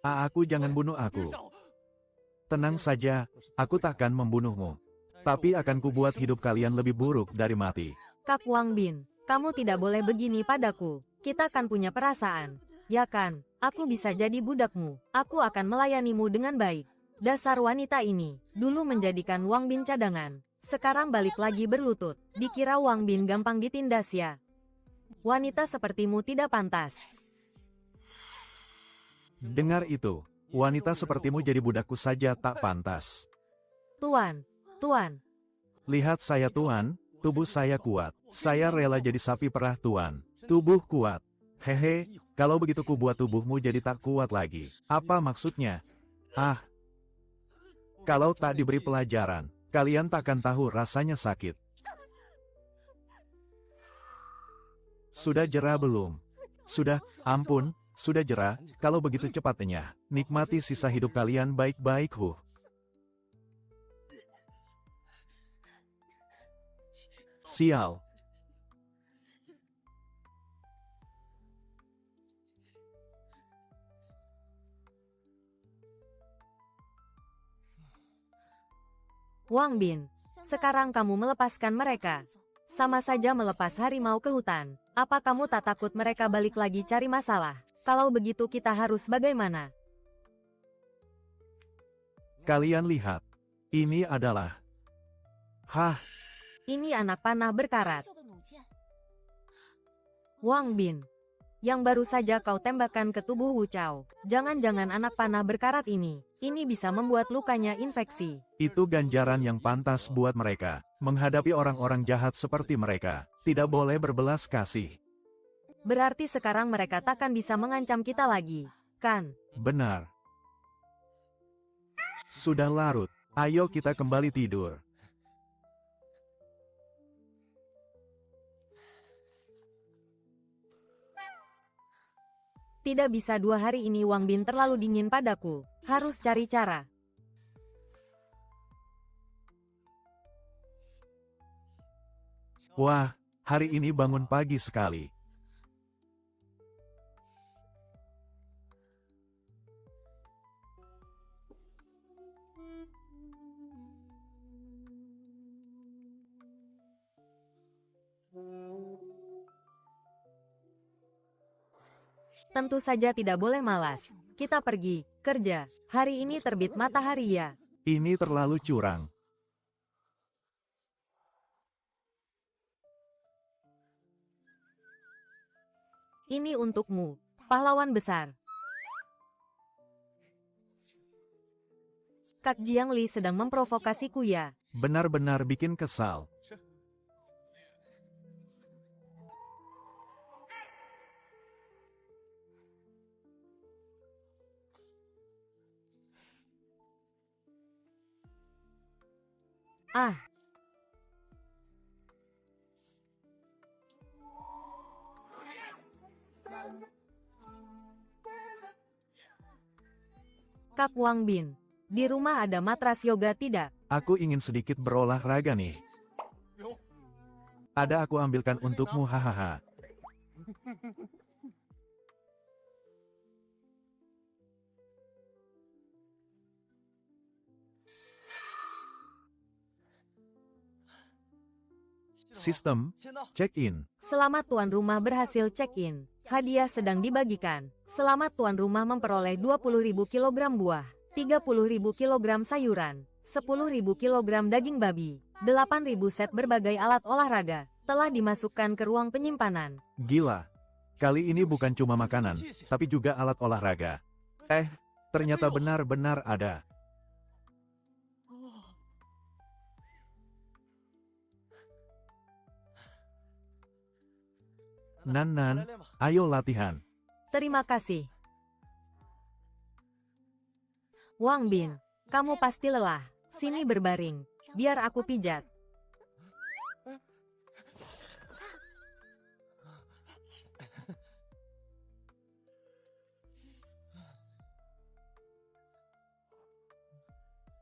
Aku jangan bunuh aku. Tenang saja, aku takkan membunuhmu. Tapi akan kubuat hidup kalian lebih buruk dari mati. Kak Wang Bin, kamu tidak boleh begini padaku. Kita kan punya perasaan. Ya kan, aku bisa jadi budakmu. Aku akan melayanimu dengan baik. Dasar wanita ini, dulu menjadikan Wang Bin cadangan. Sekarang balik lagi berlutut. Dikira Wang Bin gampang ditindas ya. Wanita sepertimu tidak pantas. Dengar itu, wanita sepertimu jadi budakku saja tak pantas. Tuan. Lihat saya Tuan, tubuh saya kuat. Saya rela jadi sapi perah Tuan. Tubuh kuat. Hehe, kalau begitu kubuat tubuhmu jadi tak kuat lagi. Apa maksudnya? Kalau tak diberi pelajaran, kalian takkan tahu rasanya sakit. Sudah jera belum? Sudah, ampun, sudah jera. Kalau begitu cepatnya, nikmati sisa hidup kalian baik-baik. Sial. Wang Bin, sekarang kamu melepaskan mereka. Sama saja melepas harimau ke hutan. Apa kamu tak takut mereka balik lagi cari masalah? Kalau begitu kita harus bagaimana? Kalian lihat. Ini adalah... Ini anak panah berkarat. Wang Bin, yang baru saja kau tembakkan ke tubuh Wu Chao. Jangan-jangan anak panah berkarat ini bisa membuat lukanya infeksi. Itu ganjaran yang pantas buat mereka. Menghadapi orang-orang jahat seperti mereka, tidak boleh berbelas kasih. Berarti sekarang mereka takkan bisa mengancam kita lagi, kan? Benar. Sudah larut, ayo kita kembali tidur. Tidak bisa 2 hari ini Wang Bin terlalu dingin padaku. Harus cari cara. Wah, hari ini bangun pagi sekali. Tentu saja tidak boleh malas. Kita pergi, kerja. Hari ini terbit matahari ya. Ini terlalu curang. Ini untukmu, pahlawan besar. Kak Jiang Li sedang memprovokasiku ya. Benar-benar bikin kesal. Ah, Kak Wang Bin, di rumah ada matras yoga tidak? Aku ingin sedikit berolahraga nih. Ada, aku ambilkan untukmu, hahaha. Sistem, check-in. Selamat tuan rumah berhasil check-in. Hadiah sedang dibagikan. Selamat tuan rumah memperoleh 20.000 kg buah, 30.000 kg sayuran, 10.000 kg daging babi, 8.000 set berbagai alat olahraga, telah dimasukkan ke ruang penyimpanan. Gila. Kali ini bukan cuma makanan, tapi juga alat olahraga. Ternyata benar-benar ada. Nan, ayo latihan. Terima kasih. Wang Bin, kamu pasti lelah. Sini berbaring, biar aku pijat.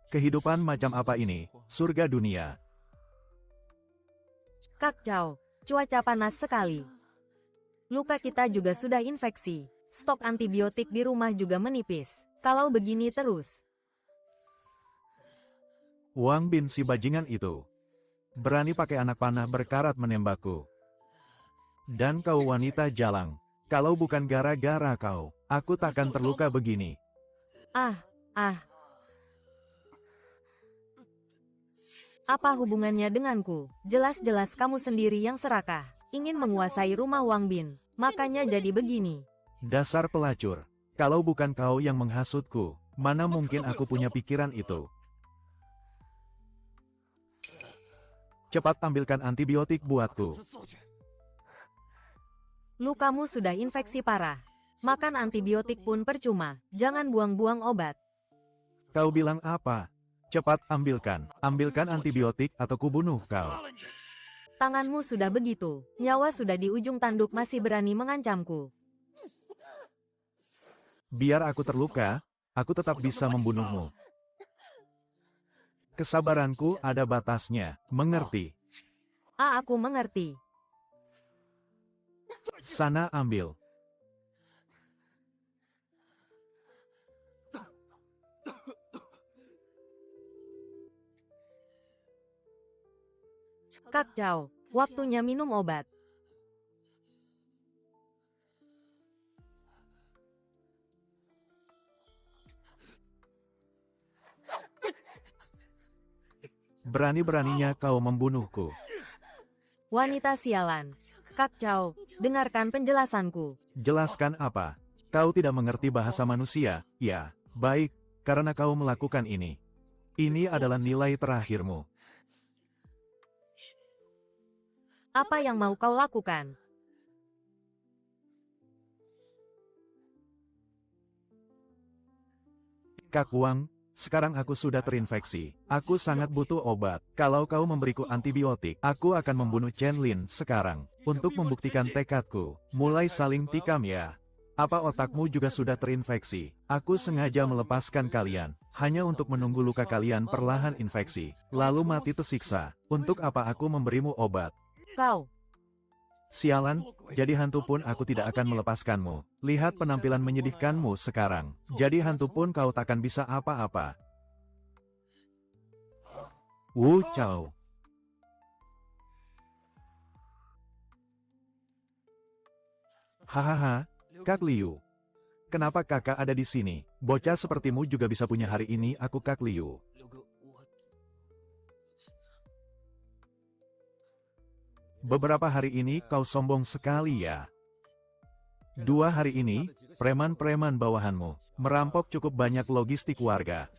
Kehidupan macam apa ini? Surga dunia. Kak Chow, cuaca panas sekali. Luka kita juga sudah infeksi. Stok antibiotik di rumah juga menipis. Kalau begini terus. Wang Bin, si bajingan itu. Berani pakai anak panah berkarat menembakku. Dan kau wanita jalang. Kalau bukan gara-gara kau, aku takkan terluka begini. Apa hubungannya denganku? Jelas-jelas kamu sendiri yang serakah. Ingin menguasai rumah Wang Bin. Makanya jadi begini. Dasar pelacur. Kalau bukan kau yang menghasutku, mana mungkin aku punya pikiran itu. Cepat ambilkan antibiotik buatku. Lukamu sudah infeksi parah. Makan antibiotik pun percuma. Jangan buang-buang obat. Kau bilang apa? Cepat ambilkan. Ambilkan antibiotik atau kubunuh kau. Tanganmu sudah begitu. Nyawa sudah di ujung tanduk masih berani mengancamku. Biar aku terluka, aku tetap bisa membunuhmu. Kesabaranku ada batasnya, mengerti? Aku mengerti. Sana ambil. Kak Chow, waktunya minum obat. Berani-beraninya kau membunuhku. Wanita sialan. Kak Chow, dengarkan penjelasanku. Jelaskan apa? Kau tidak mengerti bahasa manusia? Ya, baik, karena kau melakukan ini. Ini adalah nilai terakhirmu. Apa yang mau kau lakukan? Kak Wang, sekarang aku sudah terinfeksi. Aku sangat butuh obat. Kalau kau memberiku antibiotik, aku akan membunuh Chen Lin sekarang. Untuk membuktikan tekadku, mulai saling tikam ya. Apa otakmu juga sudah terinfeksi? Aku sengaja melepaskan kalian, hanya untuk menunggu luka kalian perlahan infeksi, lalu mati tersiksa. Untuk apa aku memberimu obat? Kau. Sialan, jadi hantu pun aku tidak akan melepaskanmu. Lihat penampilan menyedihkanmu sekarang. Jadi hantu pun kau takkan bisa apa-apa. Wu Chow. Hahaha, Kak Liu, Kenapa kakak ada di sini? Bocah sepertimu juga bisa punya hari ini, aku Kak Liu. Beberapa hari ini kau sombong sekali ya. 2 hari ini, preman-preman bawahanmu merampok cukup banyak logistik warga.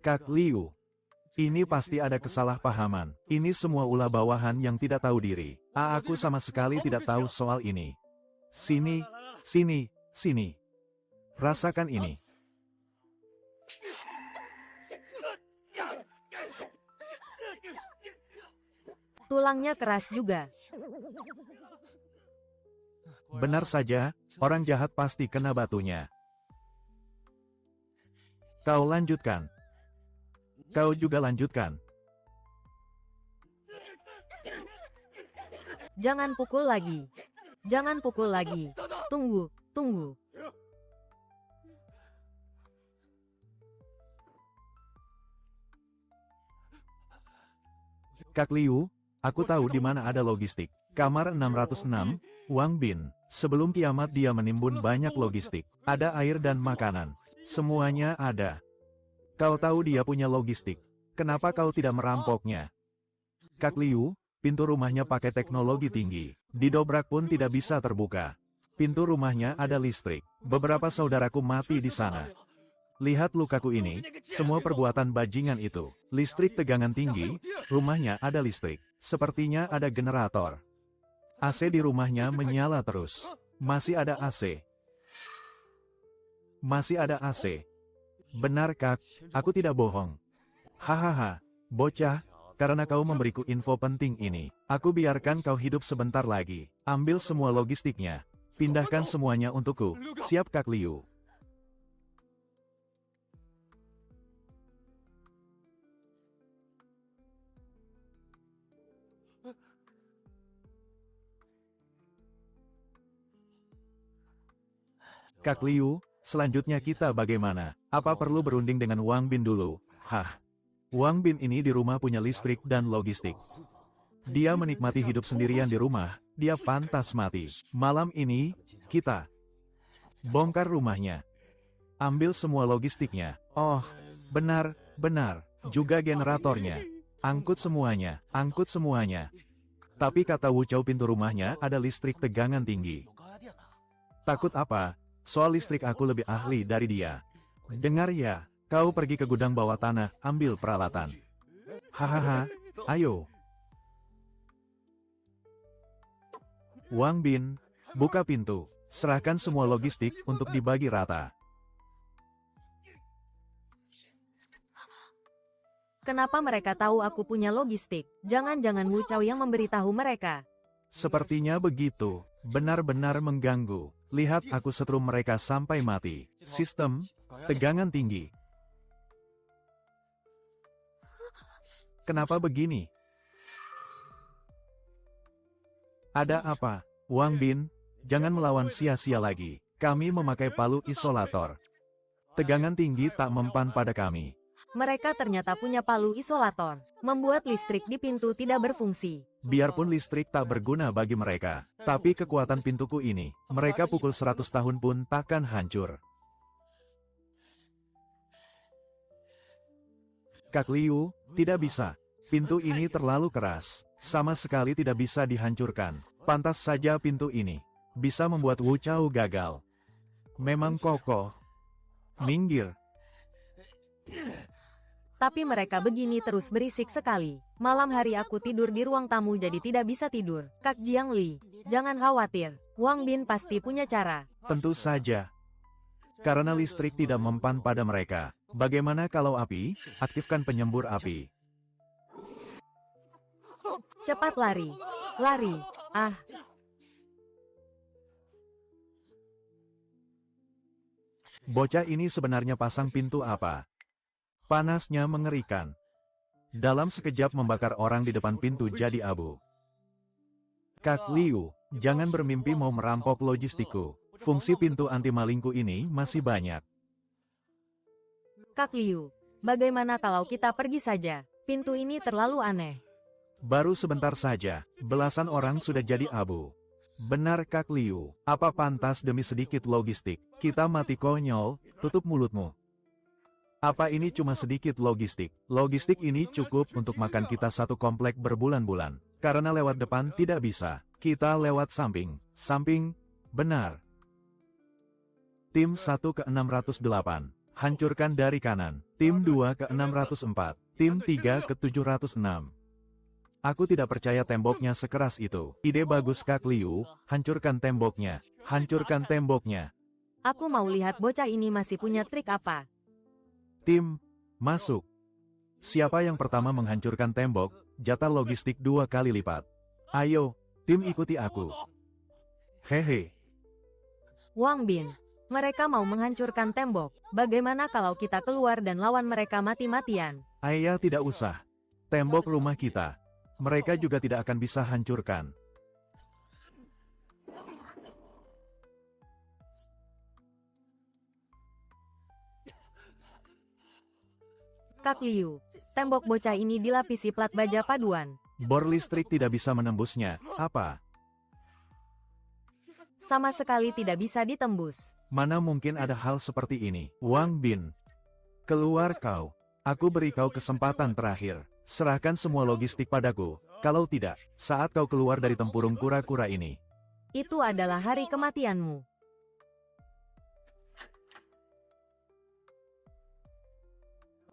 Kak Liu, ini pasti ada kesalahpahaman. Ini semua ulah bawahan yang tidak tahu diri. Aku sama sekali tidak tahu soal ini. Sini, sini, sini. Rasakan ini. Tulangnya keras juga. Benar saja, orang jahat pasti kena batunya. Kau lanjutkan. Kau juga lanjutkan. Jangan pukul lagi. Jangan pukul lagi. Tunggu, tunggu. Kak Liu, aku tahu di mana ada logistik. Kamar 606, Wang Bin. Sebelum kiamat dia menimbun banyak logistik. Ada air dan makanan. Semuanya ada. Kau tahu dia punya logistik. Kenapa kau tidak merampoknya? Kak Liu, pintu rumahnya pakai teknologi tinggi. Didobrak pun tidak bisa terbuka. Pintu rumahnya ada listrik. Beberapa saudaraku mati di sana. Lihat lukaku ini, semua perbuatan bajingan itu. Listrik tegangan tinggi, rumahnya ada listrik. Sepertinya ada generator. AC di rumahnya menyala terus. Masih ada AC. Masih ada AC. Benar Kak, aku tidak bohong. Hahaha, bocah, karena kau memberiku info penting ini, aku biarkan kau hidup sebentar lagi. Ambil semua logistiknya. Pindahkan semuanya untukku. Siap Kak Liu. Kak Liu, selanjutnya kita bagaimana? Apa perlu berunding dengan Wang Bin dulu? Hah? Wang Bin ini di rumah punya listrik dan logistik. Dia menikmati hidup sendirian di rumah, dia pantas mati. Malam ini, kita bongkar rumahnya. Ambil semua logistiknya. Oh, benar, benar. Juga generatornya. Angkut semuanya, angkut semuanya. Tapi kata Wu Chao pintu rumahnya ada listrik tegangan tinggi. Takut apa? Soal listrik aku lebih ahli dari dia. Dengar ya, kau pergi ke gudang bawah tanah, ambil peralatan. Hahaha, ayo. Wang Bin, buka pintu. Serahkan semua logistik untuk dibagi rata. Kenapa mereka tahu aku punya logistik? Jangan-jangan Wu Chao yang memberitahu mereka. Sepertinya begitu. Benar-benar mengganggu. Lihat aku setrum mereka sampai mati. Sistem, tegangan tinggi. Kenapa begini? Ada apa? Wang Bin, jangan melawan sia-sia lagi. Kami memakai palu isolator. Tegangan tinggi tak mempan pada kami. Mereka ternyata punya palu isolator, membuat listrik di pintu tidak berfungsi. Biarpun listrik tak berguna bagi mereka, tapi kekuatan pintuku ini, mereka pukul 100 tahun pun takkan hancur. Kak Liu, tidak bisa. Pintu ini terlalu keras. Sama sekali tidak bisa dihancurkan. Pantas saja pintu ini bisa membuat Wu Chao gagal. Memang kokoh. Minggir. Tapi mereka begini terus berisik sekali. Malam hari aku tidur di ruang tamu jadi tidak bisa tidur. Kak Jiang Li, jangan khawatir. Wang Bin pasti punya cara. Tentu saja. Karena listrik tidak mempan pada mereka. Bagaimana kalau api? Aktifkan penyembur api. Cepat lari. Lari. Ah. Bocah ini sebenarnya pasang pintu apa? Panasnya mengerikan. Dalam sekejap membakar orang di depan pintu jadi abu. Kak Liu, jangan bermimpi mau merampok logistikku. Fungsi pintu anti malingku ini masih banyak. Kak Liu, bagaimana kalau kita pergi saja? Pintu ini terlalu aneh. Baru sebentar saja, belasan orang sudah jadi abu. Benar Kak Liu, apa pantas demi sedikit logistik, kita mati konyol, tutup mulutmu. Apa ini cuma sedikit logistik? Logistik ini cukup untuk makan kita satu komplek berbulan-bulan. Karena lewat depan tidak bisa, kita lewat samping. Samping, benar. Tim 1 ke 608, hancurkan dari kanan. Tim 2 ke 604, tim 3 ke 706. Aku tidak percaya temboknya sekeras itu. Ide bagus Kak Liu, hancurkan temboknya. Hancurkan temboknya. Aku mau lihat bocah ini masih punya trik apa. Tim, masuk. Siapa yang pertama menghancurkan tembok, jatah logistik 2 kali lipat. Ayo, tim ikuti aku. Hehe. Wang Bin, mereka mau menghancurkan tembok. Bagaimana kalau kita keluar dan lawan mereka mati-matian? Ayah tidak usah. Tembok rumah kita. Mereka juga tidak akan bisa hancurkan. Kak Liu, tembok bocah ini dilapisi plat baja paduan. Bor listrik tidak bisa menembusnya. Apa? Sama sekali tidak bisa ditembus. Mana mungkin ada hal seperti ini? Wang Bin, keluar kau. Aku beri kau kesempatan terakhir. Serahkan semua logistik padaku. Kalau tidak, saat kau keluar dari tempurung kura-kura ini. Itu adalah hari kematianmu.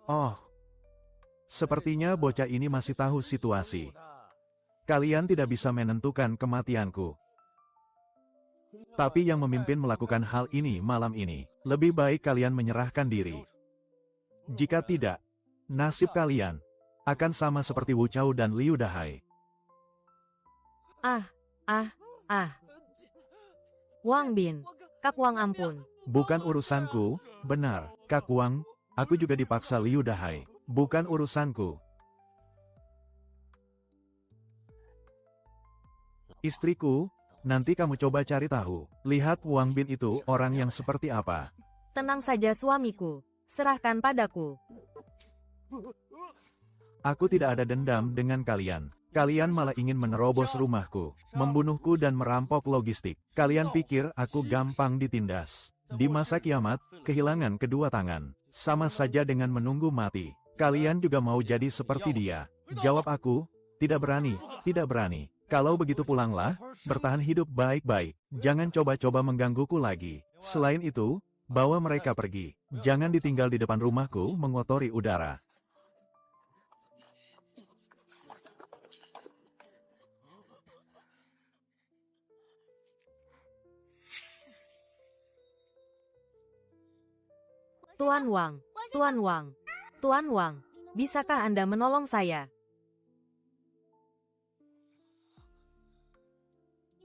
Oh, sepertinya bocah ini masih tahu situasi. Kalian tidak bisa menentukan kematianku. Tapi yang memimpin melakukan hal ini malam ini, lebih baik kalian menyerahkan diri. Jika tidak, nasib kalian akan sama seperti Wu Chao dan Liu Dahai. Wang Bin, Kak Wang ampun. Bukan urusanku, benar, Kak Wang, aku juga dipaksa Liu Dahai. Bukan urusanku. Istriku, nanti kamu coba cari tahu. Lihat Wang Bin itu orang yang seperti apa. Tenang saja suamiku, serahkan padaku. Aku tidak ada dendam dengan kalian. Kalian malah ingin menerobos rumahku, membunuhku dan merampok logistik. Kalian pikir aku gampang ditindas. Di masa kiamat, kehilangan kedua tangan. Sama saja dengan menunggu mati. Kalian juga mau jadi seperti dia. Jawab aku, tidak berani, tidak berani. Kalau begitu pulanglah, bertahan hidup baik-baik. Jangan coba-coba menggangguku lagi. Selain itu, bawa mereka pergi. Jangan ditinggal di depan rumahku mengotori udara. Tuan Wang, Tuan Wang, Tuan Wang, bisakah Anda menolong saya?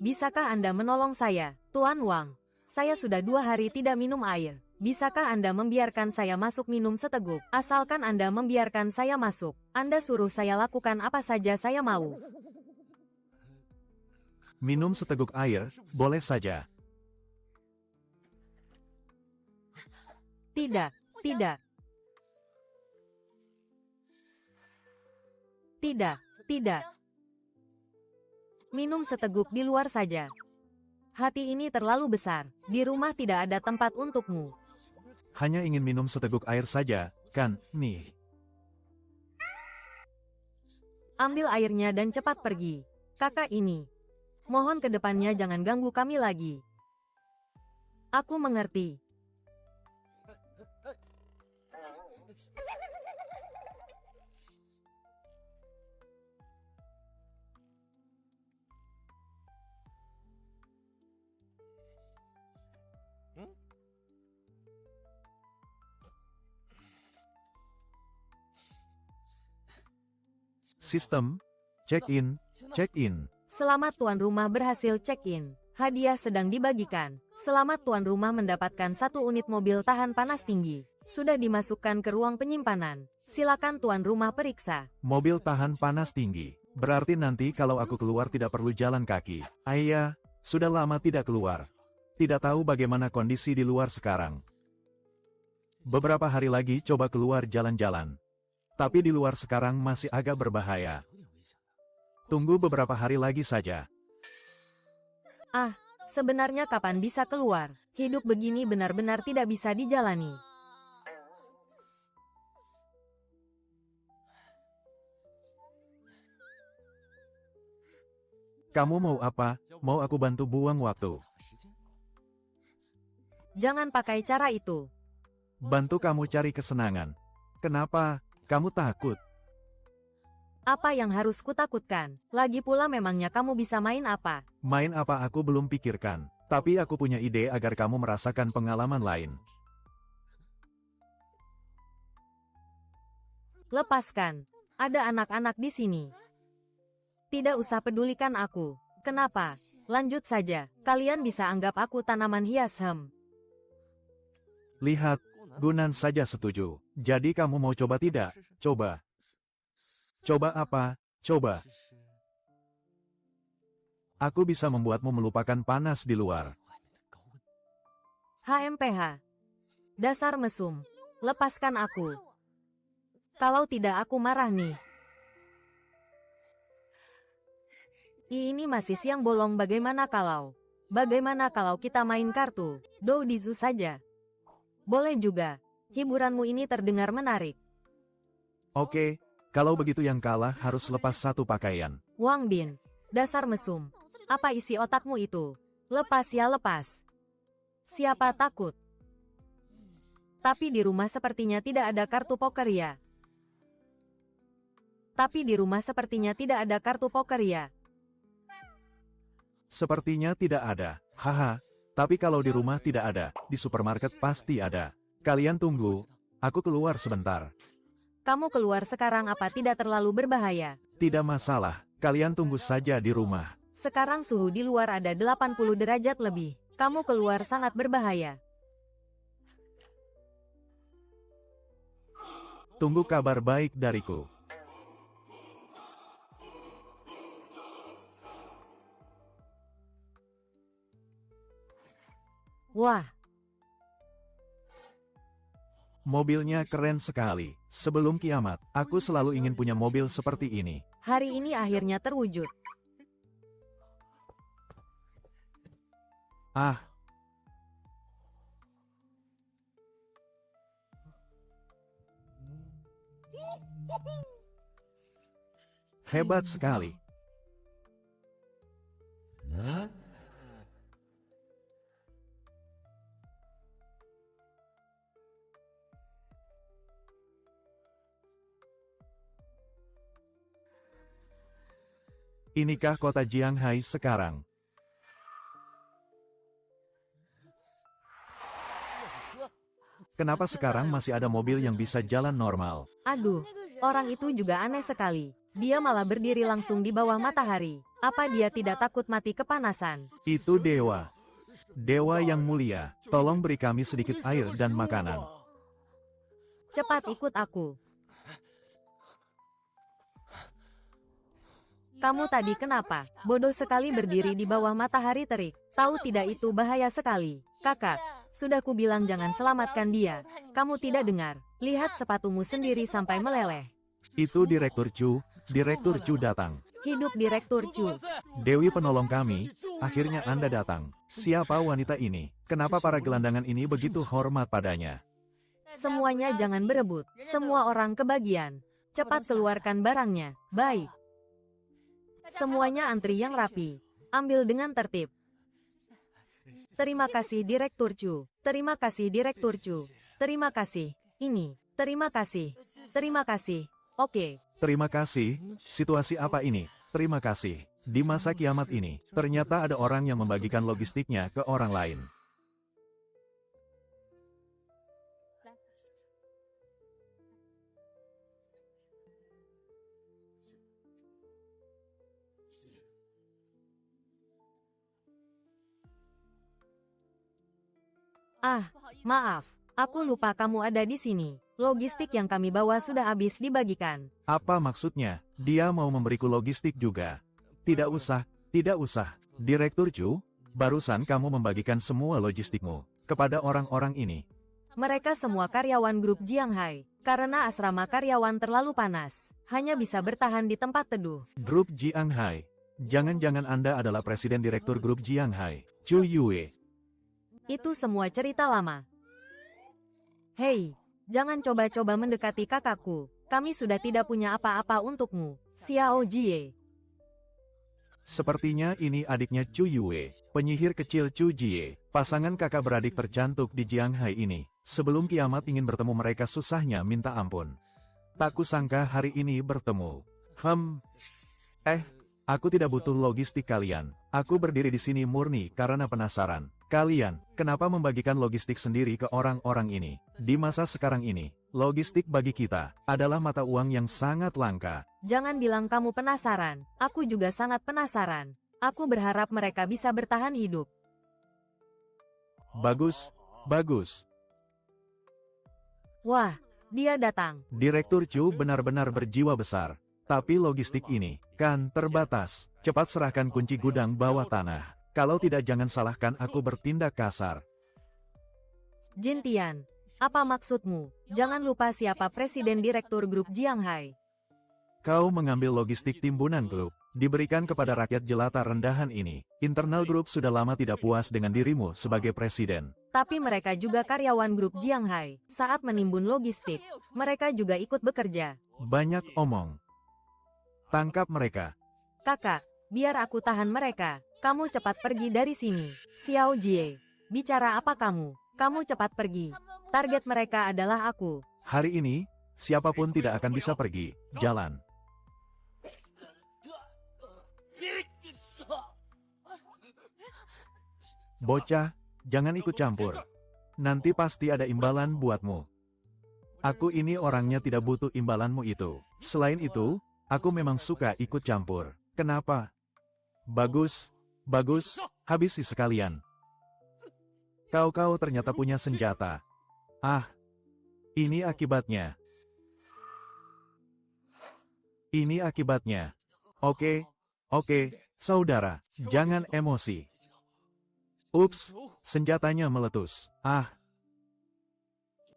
Bisakah Anda menolong saya, Tuan Wang? Saya sudah 2 hari tidak minum air. Bisakah Anda membiarkan saya masuk minum seteguk? Asalkan Anda membiarkan saya masuk, Anda suruh saya lakukan apa saja saya mau. Minum seteguk air, boleh saja. Tidak, tidak. Tidak, tidak. Minum seteguk di luar saja. Hati ini terlalu besar. Di rumah tidak ada tempat untukmu. Hanya ingin minum seteguk air saja, kan, nih. Ambil airnya dan cepat pergi. Kakak ini. Mohon ke depannya jangan ganggu kami lagi. Aku mengerti. Sistem, check-in, check-in. Selamat tuan rumah berhasil check-in. Hadiah sedang dibagikan. Selamat tuan rumah mendapatkan 1 unit mobil tahan panas tinggi. Sudah dimasukkan ke ruang penyimpanan. Silakan tuan rumah periksa. Mobil tahan panas tinggi. Berarti nanti kalau aku keluar tidak perlu jalan kaki. Ayah, sudah lama tidak keluar. Tidak tahu bagaimana kondisi di luar sekarang. Beberapa hari lagi coba keluar jalan-jalan. Tapi di luar sekarang masih agak berbahaya. Tunggu beberapa hari lagi saja. Ah, sebenarnya kapan bisa keluar? Hidup begini benar-benar tidak bisa dijalani. Kamu mau apa? Mau aku bantu buang waktu? Jangan pakai cara itu. Bantu kamu cari kesenangan. Kenapa? Kamu takut? Apa yang harus kutakutkan? Lagi pula memangnya kamu bisa main apa? Main apa aku belum pikirkan. Tapi aku punya ide agar kamu merasakan pengalaman lain. Lepaskan. Ada anak-anak di sini. Tidak usah pedulikan aku. Kenapa? Lanjut saja. Kalian bisa anggap aku tanaman hias Lihat, Gunan saja setuju. Jadi kamu mau coba tidak? Coba. Coba apa? Coba. Aku bisa membuatmu melupakan panas di luar. HMPH. Dasar mesum. Lepaskan aku. Kalau tidak aku marah nih. Ini masih siang bolong, bagaimana kalau kita main kartu? Doudizu saja. Boleh juga. Hiburanmu ini terdengar menarik. Oke, kalau begitu yang kalah harus lepas satu pakaian. Wang Bin. Dasar mesum. Apa isi otakmu itu? Lepas ya lepas. Siapa takut? Tapi di rumah sepertinya tidak ada kartu poker ya. Sepertinya tidak ada. Haha, tapi kalau di rumah tidak ada, di supermarket pasti ada. Kalian tunggu, aku keluar sebentar. Kamu keluar sekarang apa tidak terlalu berbahaya? Tidak masalah, kalian tunggu saja di rumah. Sekarang suhu di luar ada 80 derajat lebih. Kamu keluar sangat berbahaya. Tunggu kabar baik dariku. Wah, Mobilnya keren sekali. Sebelum kiamat, aku selalu ingin punya mobil seperti ini. hari ini akhirnya terwujud. Ah, hebat sekali. Inikah kota Jianghai sekarang? Kenapa sekarang masih ada mobil yang bisa jalan normal? Aduh, orang itu juga aneh sekali. Dia malah berdiri langsung di bawah matahari. Apa dia tidak takut mati kepanasan? Itu dewa. Dewa yang mulia, tolong beri kami sedikit air dan makanan. Cepat ikut aku. Kamu tadi kenapa? Bodoh sekali berdiri di bawah matahari terik. Tahu tidak itu bahaya sekali. Kakak, sudah kubilang jangan selamatkan dia. Kamu tidak dengar. Lihat sepatumu sendiri sampai meleleh. Itu Direktur Chu datang. Hidup Direktur Chu. Dewi penolong kami, akhirnya Anda datang. Siapa wanita ini? Kenapa para gelandangan ini begitu hormat padanya? Semuanya jangan berebut. Semua orang kebagian. Cepat keluarkan barangnya. Baik. Semuanya antri yang rapi. Ambil dengan tertib. Terima kasih Direktur Chu. Terima kasih Direktur Chu. Terima kasih. Ini. Terima kasih. Terima kasih. Oke. Terima kasih. Situasi apa ini? Terima kasih. Di masa kiamat ini, ternyata ada orang yang membagikan logistiknya ke orang lain. Ah, maaf. Aku lupa kamu ada di sini. Logistik yang kami bawa sudah habis dibagikan. Apa maksudnya? Dia mau memberiku logistik juga. Tidak usah, tidak usah. Direktur Chu, barusan kamu membagikan semua logistikmu kepada orang-orang ini. Mereka semua karyawan grup Jianghai. Karena asrama karyawan terlalu panas, hanya bisa bertahan di tempat teduh. Grup Jianghai. Jangan-jangan Anda adalah Presiden Direktur Grup Jianghai, Chu Yue. Itu semua cerita lama. Hei, jangan coba-coba mendekati kakakku. Kami sudah tidak punya apa-apa untukmu, Xiao Jie. Sepertinya ini adiknya Chu Yue, penyihir kecil Chu Jie. Pasangan kakak beradik tercantik di Jianghai ini. Sebelum kiamat ingin bertemu mereka susahnya minta ampun. Tak kusangka hari ini bertemu. Aku tidak butuh logistik kalian. Aku berdiri di sini murni karena penasaran. Kalian, kenapa membagikan logistik sendiri ke orang-orang ini? Di masa sekarang ini, logistik bagi kita adalah mata uang yang sangat langka. Jangan bilang kamu penasaran. Aku juga sangat penasaran. Aku berharap mereka bisa bertahan hidup. Bagus, bagus. Wah, dia datang. Direktur Chu benar-benar berjiwa besar. Tapi logistik ini, kan terbatas. Cepat serahkan kunci gudang bawah tanah. Kalau tidak jangan salahkan aku bertindak kasar. Jin Tian, apa maksudmu? Jangan lupa siapa Presiden Direktur Grup Jianghai. Kau mengambil logistik timbunan grup, diberikan kepada rakyat jelata rendahan ini. Internal grup sudah lama tidak puas dengan dirimu sebagai presiden. Tapi mereka juga karyawan Grup Jianghai. Saat menimbun logistik, mereka juga ikut bekerja. Banyak omong. Tangkap mereka. Kakak, biar aku tahan mereka. Kamu cepat pergi dari sini. Xiao Jie, bicara apa kamu? Kamu cepat pergi. Target mereka adalah aku. Hari ini, siapapun tidak akan bisa pergi. Jalan. Bocah, jangan ikut campur. Nanti pasti ada imbalan buatmu. Aku ini orangnya tidak butuh imbalanmu itu. Selain itu, aku memang suka ikut campur. Kenapa? Bagus, bagus, habisi sekalian. Kau ternyata punya senjata. Ini akibatnya. Ini akibatnya. Oke, saudara, jangan emosi. Ups, senjatanya meletus.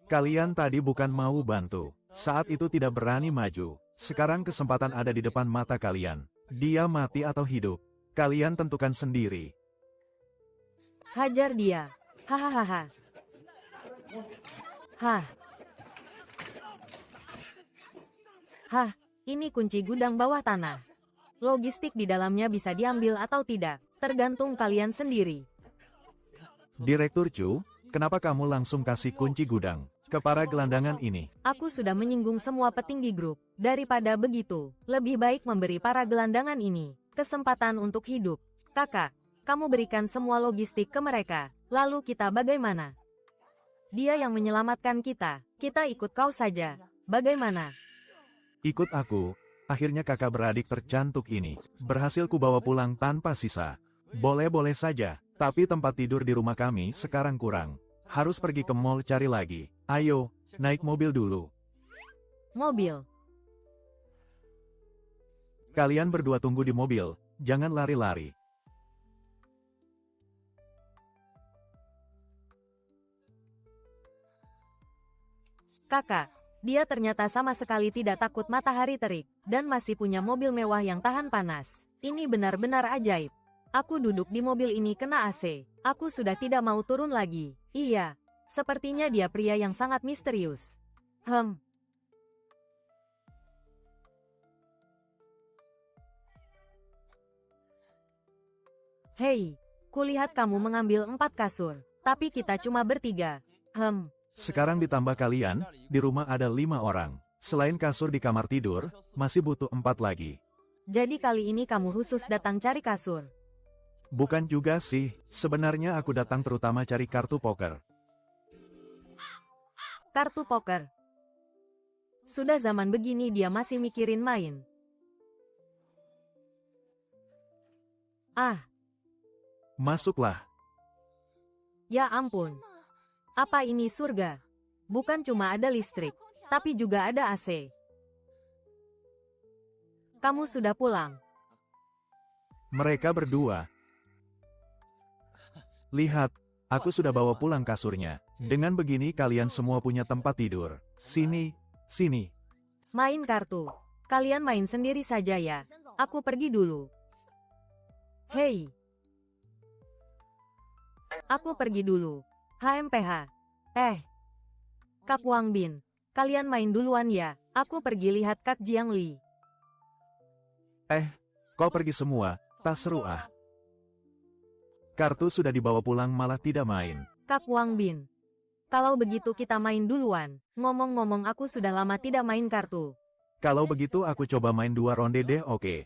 Kalian tadi bukan mau bantu. Saat itu tidak berani maju. Sekarang kesempatan ada di depan mata kalian. Dia mati atau hidup. Kalian tentukan sendiri. Hajar dia. Hahaha. Ini kunci gudang bawah tanah. Logistik di dalamnya bisa diambil atau tidak, tergantung kalian sendiri. Direktur Chu, kenapa kamu langsung kasih kunci gudang ke para gelandangan ini? Aku sudah menyinggung semua petinggi grup. Daripada begitu, lebih baik memberi para gelandangan ini kesempatan untuk hidup. Kakak, kamu berikan semua logistik ke mereka. Lalu kita bagaimana? Dia yang menyelamatkan kita. Kita ikut kau saja. Bagaimana? Ikut aku. Akhirnya kakak beradik tercantik ini berhasil kubawa pulang tanpa sisa. Boleh-boleh saja, tapi tempat tidur di rumah kami sekarang kurang. Harus pergi ke mall cari lagi. Ayo, naik mobil dulu. Mobil. Kalian berdua tunggu di mobil, jangan lari-lari. Kakak, dia ternyata sama sekali tidak takut matahari terik, dan masih punya mobil mewah yang tahan panas. Ini benar-benar ajaib. Aku duduk di mobil ini kena AC. Aku sudah tidak mau turun lagi. Iya, sepertinya dia pria yang sangat misterius. Hei, kulihat kamu mengambil 4 kasur, tapi kita cuma bertiga. Sekarang ditambah kalian, di rumah ada 5 orang. Selain kasur di kamar tidur, masih butuh 4 lagi. Jadi kali ini kamu khusus datang cari kasur? Bukan juga sih, sebenarnya aku datang terutama cari kartu poker. Kartu poker? Sudah zaman begini dia masih mikirin main. Masuklah. Ya ampun. Apa ini surga? Bukan cuma ada listrik, tapi juga ada AC. Kamu sudah pulang? Mereka berdua. Lihat, aku sudah bawa pulang kasurnya. Dengan begini kalian semua punya tempat tidur. Sini. Main kartu. Kalian main sendiri saja ya. Aku pergi dulu. Hei. Aku pergi dulu. HMPH. Kak Wang Bin. Kalian main duluan ya. Aku pergi lihat Kak Jiang Li. Kau pergi semua, tak seru ah. Kartu sudah dibawa pulang malah tidak main. Kak Wang Bin. Kalau begitu kita main duluan. Ngomong-ngomong aku sudah lama tidak main kartu. Kalau begitu aku coba main 2 ronde deh, oke.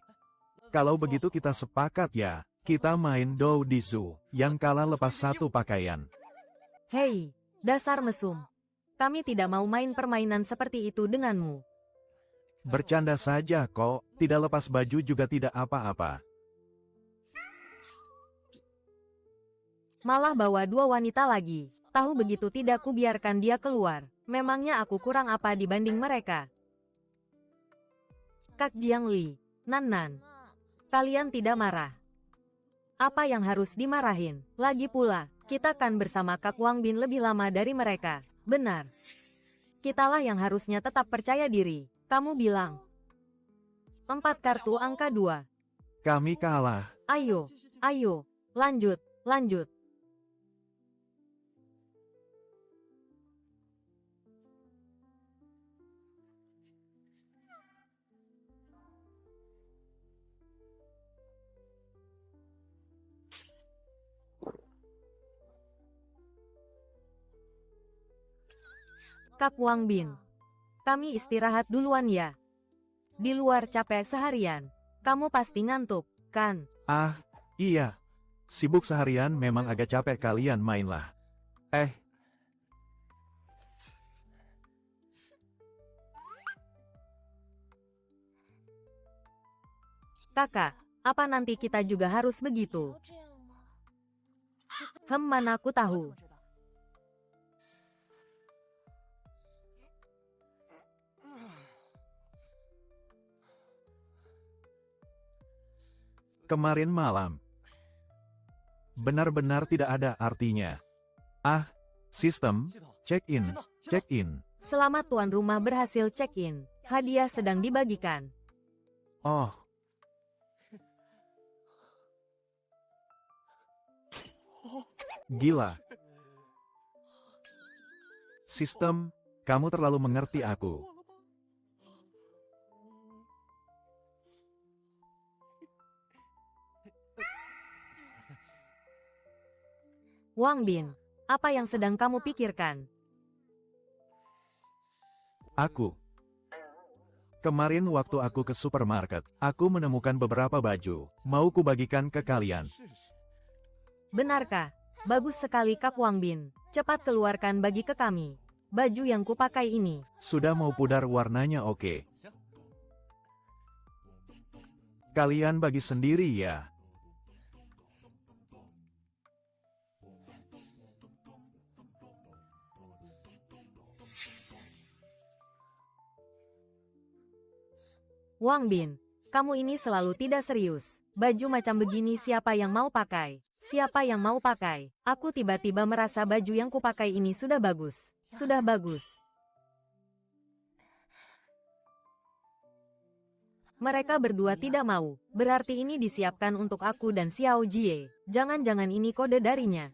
Kalau begitu kita sepakat ya. Kita main Dou Dizu, yang kalah lepas 1 pakaian. Hei, dasar mesum. Kami tidak mau main permainan seperti itu denganmu. Bercanda saja kok, tidak lepas baju juga tidak apa-apa. Malah bawa 2 wanita lagi. Tahu begitu tidak ku biarkan dia keluar. Memangnya aku kurang apa dibanding mereka? Kak Jiang Li, Nan. Kalian tidak marah. Apa yang harus dimarahin? Lagi pula, kita kan bersama Kak Wang Bin lebih lama dari mereka. Benar. Kitalah yang harusnya tetap percaya diri. Kamu bilang 4 kartu angka 2. Kami kalah. Ayo, lanjut. Kak Wang Bin. Kami istirahat duluan ya. Di luar capek seharian. Kamu pasti ngantuk, kan? Iya. Sibuk seharian memang agak capek, kalian mainlah. Kakak, apa nanti kita juga harus begitu? Mana aku tahu. Kemarin malam. Benar-benar tidak ada artinya. Sistem, check-in. Selamat tuan rumah berhasil check-in. Hadiah sedang dibagikan. Oh. Gila. Sistem, kamu terlalu mengerti aku. Wang Bin, apa yang sedang kamu pikirkan? Aku. Kemarin waktu aku ke supermarket, aku menemukan beberapa baju. Mau kubagikan ke kalian. Benarkah? Bagus sekali Kak Wang Bin. Cepat keluarkan bagi ke kami. Baju yang kupakai ini. Sudah mau pudar warnanya, oke. Kalian bagi sendiri ya. Wang Bin, kamu ini selalu tidak serius. Baju macam begini siapa yang mau pakai? Siapa yang mau pakai? Aku tiba-tiba merasa baju yang kupakai ini sudah bagus. Sudah bagus. Mereka berdua tidak mau. Berarti ini disiapkan untuk aku dan Xiao Jie. Jangan-jangan ini kode darinya.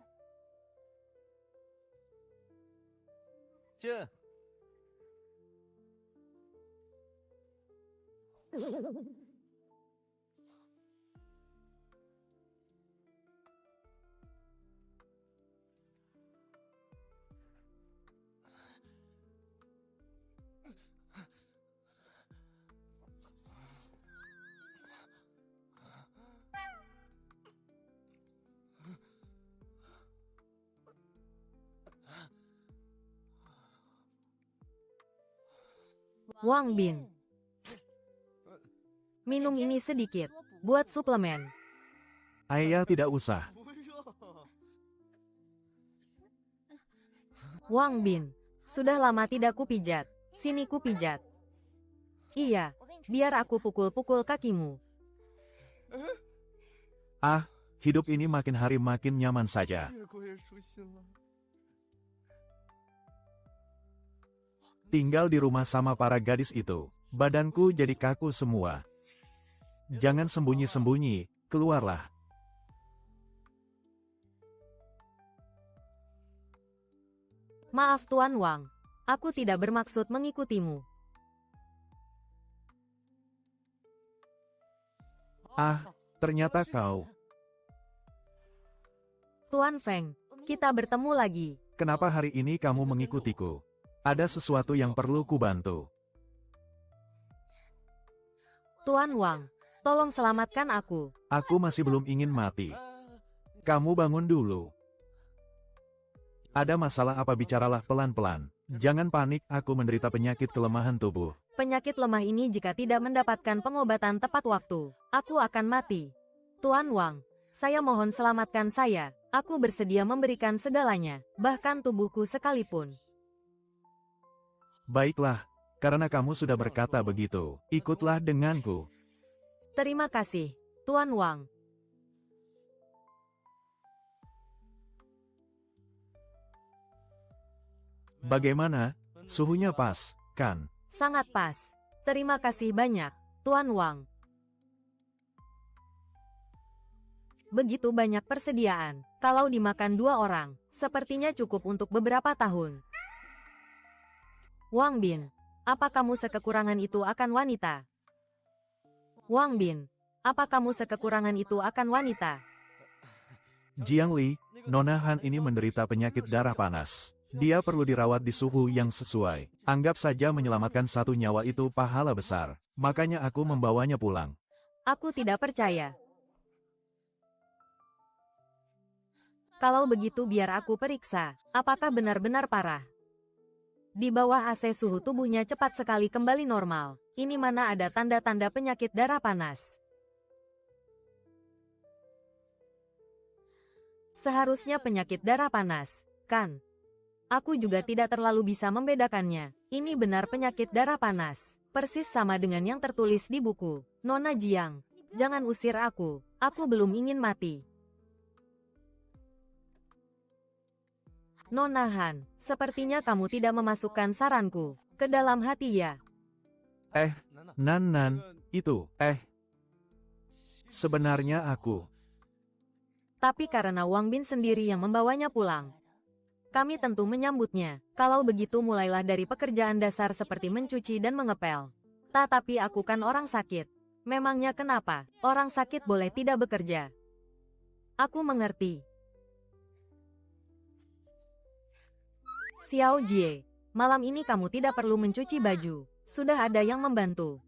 Wang Bin, minum ini sedikit, buat suplemen. Ayah tidak usah. Wang Bin, sudah lama tidak kupijat. Sini kupijat. Iya, biar aku pukul-pukul kakimu. Hidup ini makin hari makin nyaman saja. Tinggal di rumah sama para gadis itu, badanku jadi kaku semua. Jangan sembunyi-sembunyi, keluarlah. Maaf Tuan Wang, aku tidak bermaksud mengikutimu. Ah, ternyata kau. Tuan Feng, kita bertemu lagi. Kenapa hari ini kamu mengikutiku? Ada sesuatu yang perlu kubantu. Tuan Wang, tolong selamatkan aku. Aku masih belum ingin mati. Kamu bangun dulu. Ada masalah apa, bicaralah pelan-pelan. Jangan panik, aku menderita penyakit kelemahan tubuh. Penyakit lemah ini jika tidak mendapatkan pengobatan tepat waktu, aku akan mati. Tuan Wang, saya mohon selamatkan saya. Aku bersedia memberikan segalanya, bahkan tubuhku sekalipun. Baiklah, karena kamu sudah berkata begitu, ikutlah denganku. Terima kasih, Tuan Wang. Bagaimana? Suhunya pas, kan? Sangat pas. Terima kasih banyak, Tuan Wang. Begitu banyak persediaan. Kalau dimakan 2 orang, sepertinya cukup untuk beberapa tahun. Wang Bin, apa kamu sekekurangan itu akan wanita? Wang Bin, apa kamu sekekurangan itu akan wanita? Jiang Li, Nona Han ini menderita penyakit darah panas. Dia perlu dirawat di suhu yang sesuai. Anggap saja menyelamatkan 1 nyawa itu pahala besar. Makanya aku membawanya pulang. Aku tidak percaya. Kalau begitu biar aku periksa, apakah benar-benar parah. Di bawah AC suhu tubuhnya cepat sekali kembali normal. Ini mana ada tanda-tanda penyakit darah panas. Seharusnya penyakit darah panas, kan? Aku juga tidak terlalu bisa membedakannya. Ini benar penyakit darah panas. Persis sama dengan yang tertulis di buku. Nona Jiang, jangan usir aku. Aku belum ingin mati. Nona Han, sepertinya kamu tidak memasukkan saranku ke dalam hati ya. Nan, itu, sebenarnya aku. Tapi karena Wang Bin sendiri yang membawanya pulang, kami tentu menyambutnya. Kalau begitu mulailah dari pekerjaan dasar seperti mencuci dan mengepel. Tetapi aku kan orang sakit. Memangnya kenapa orang sakit boleh tidak bekerja? Aku mengerti. Xiao Jie, malam ini kamu tidak perlu mencuci baju. Sudah ada yang membantu.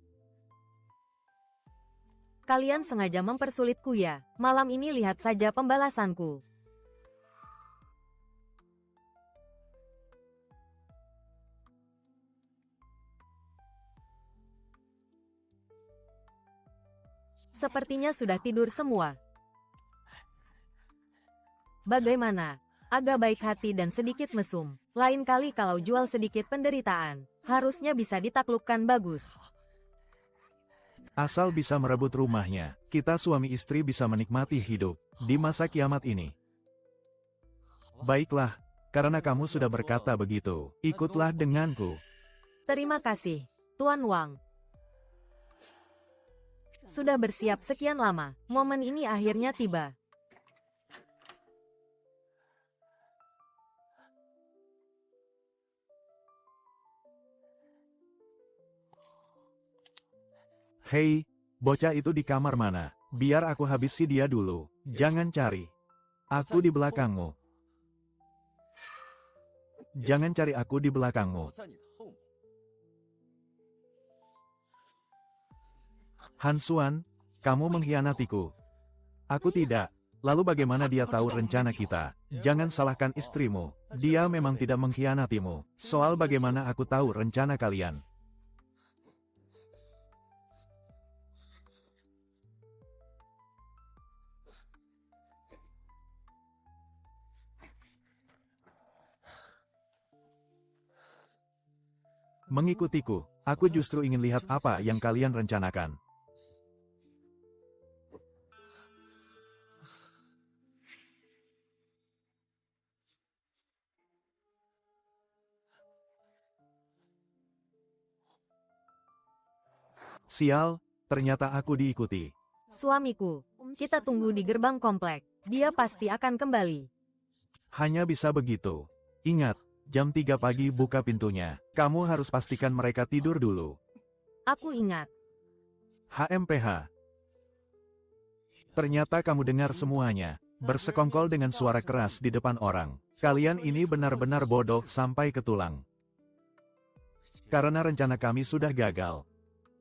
Kalian sengaja mempersulitku ya. Malam ini lihat saja pembalasanku. Sepertinya sudah tidur semua. Bagaimana? Agak baik hati dan sedikit mesum. Lain kali kalau jual sedikit penderitaan, harusnya bisa ditaklukkan bagus. Asal bisa merebut rumahnya, kita suami istri bisa menikmati hidup di masa kiamat ini. Baiklah, karena kamu sudah berkata begitu, ikutlah denganku. Terima kasih, Tuan Wang. Sudah bersiap sekian lama, momen ini akhirnya tiba. Hei, bocah itu di kamar mana? Biar aku habisi dia dulu. Jangan cari. Aku di belakangmu. Jangan cari aku di belakangmu. Han Xuan, kamu mengkhianatiku. Aku tidak. Lalu bagaimana dia tahu rencana kita? Jangan salahkan istrimu. Dia memang tidak mengkhianatimu. Soal bagaimana aku tahu rencana kalian. Mengikutiku, aku justru ingin lihat apa yang kalian rencanakan. Sial, ternyata aku diikuti. Suamiku, kita tunggu di gerbang komplek. Dia pasti akan kembali. Hanya bisa begitu. Ingat, Jam 3 pagi buka pintunya. Kamu harus pastikan mereka tidur dulu. Aku ingat. HMPH. Ternyata kamu dengar semuanya. Bersekongkol dengan suara keras di depan orang. Kalian ini benar-benar bodoh sampai ke tulang. Karena rencana kami sudah gagal.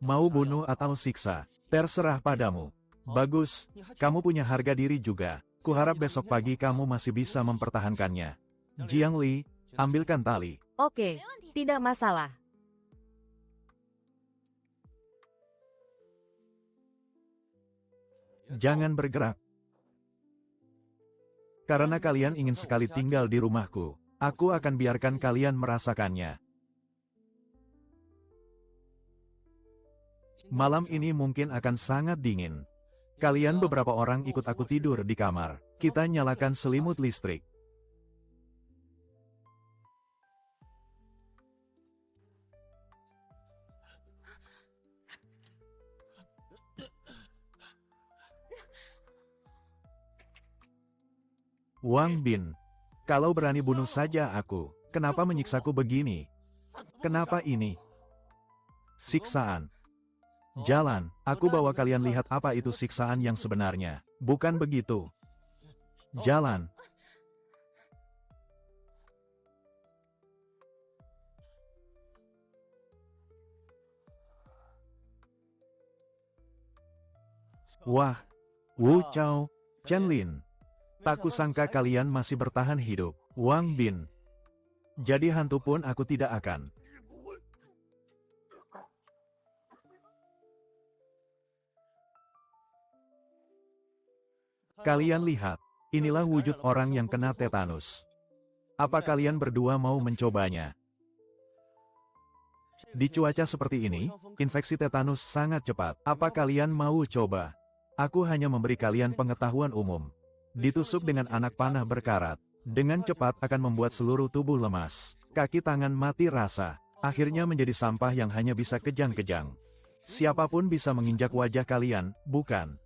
Mau bunuh atau siksa, terserah padamu. Bagus, kamu punya harga diri juga. Kuharap besok pagi kamu masih bisa mempertahankannya. Jiang Li, ambilkan tali. Oke, tidak masalah. Jangan bergerak. Karena kalian ingin sekali tinggal di rumahku, aku akan biarkan kalian merasakannya. Malam ini mungkin akan sangat dingin. Kalian beberapa orang ikut aku tidur di kamar. Kita nyalakan selimut listrik. Wang Bin, kalau berani bunuh saja aku. Kenapa menyiksaku begini? Kenapa ini? Siksaan. Jalan, aku bawa kalian lihat apa itu siksaan yang sebenarnya. Bukan begitu. Jalan. Wah, Wu Chao, Chen Lin. Tak kusangka kalian masih bertahan hidup. Wang Bin. Jadi hantu pun aku tidak akan. Kalian lihat, inilah wujud orang yang kena tetanus. Apa kalian berdua mau mencobanya? Di cuaca seperti ini, infeksi tetanus sangat cepat. Apa kalian mau coba? Aku hanya memberi kalian pengetahuan umum. Ditusuk dengan anak panah berkarat. Dengan cepat akan membuat seluruh tubuh lemas. Kaki tangan mati rasa. Akhirnya menjadi sampah yang hanya bisa kejang-kejang. Siapapun bisa menginjak wajah kalian, bukan?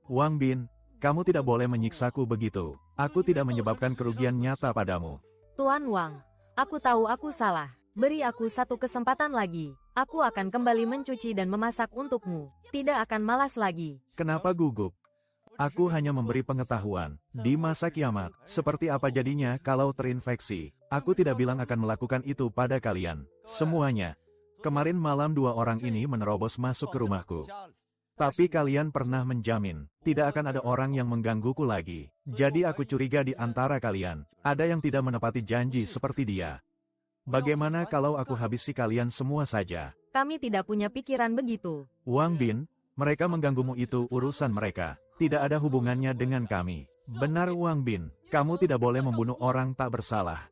Wang Bin, kamu tidak boleh menyiksaku begitu. Aku tidak menyebabkan kerugian nyata padamu. Tuan Wang, aku tahu aku salah. Beri aku satu kesempatan lagi. Aku akan kembali mencuci dan memasak untukmu. Tidak akan malas lagi. Kenapa gugup? Aku hanya memberi pengetahuan. Di masa kiamat, seperti apa jadinya kalau terinfeksi? Aku tidak bilang akan melakukan itu pada kalian. Semuanya. Kemarin malam 2 orang ini menerobos masuk ke rumahku. Tapi kalian pernah menjamin, tidak akan ada orang yang menggangguku lagi. Jadi aku curiga di antara kalian, ada yang tidak menepati janji seperti dia. Bagaimana kalau aku habisi kalian semua saja? Kami tidak punya pikiran begitu. Wang Bin, mereka mengganggumu itu urusan mereka. Tidak ada hubungannya dengan kami. Benar Wang Bin, kamu tidak boleh membunuh orang tak bersalah.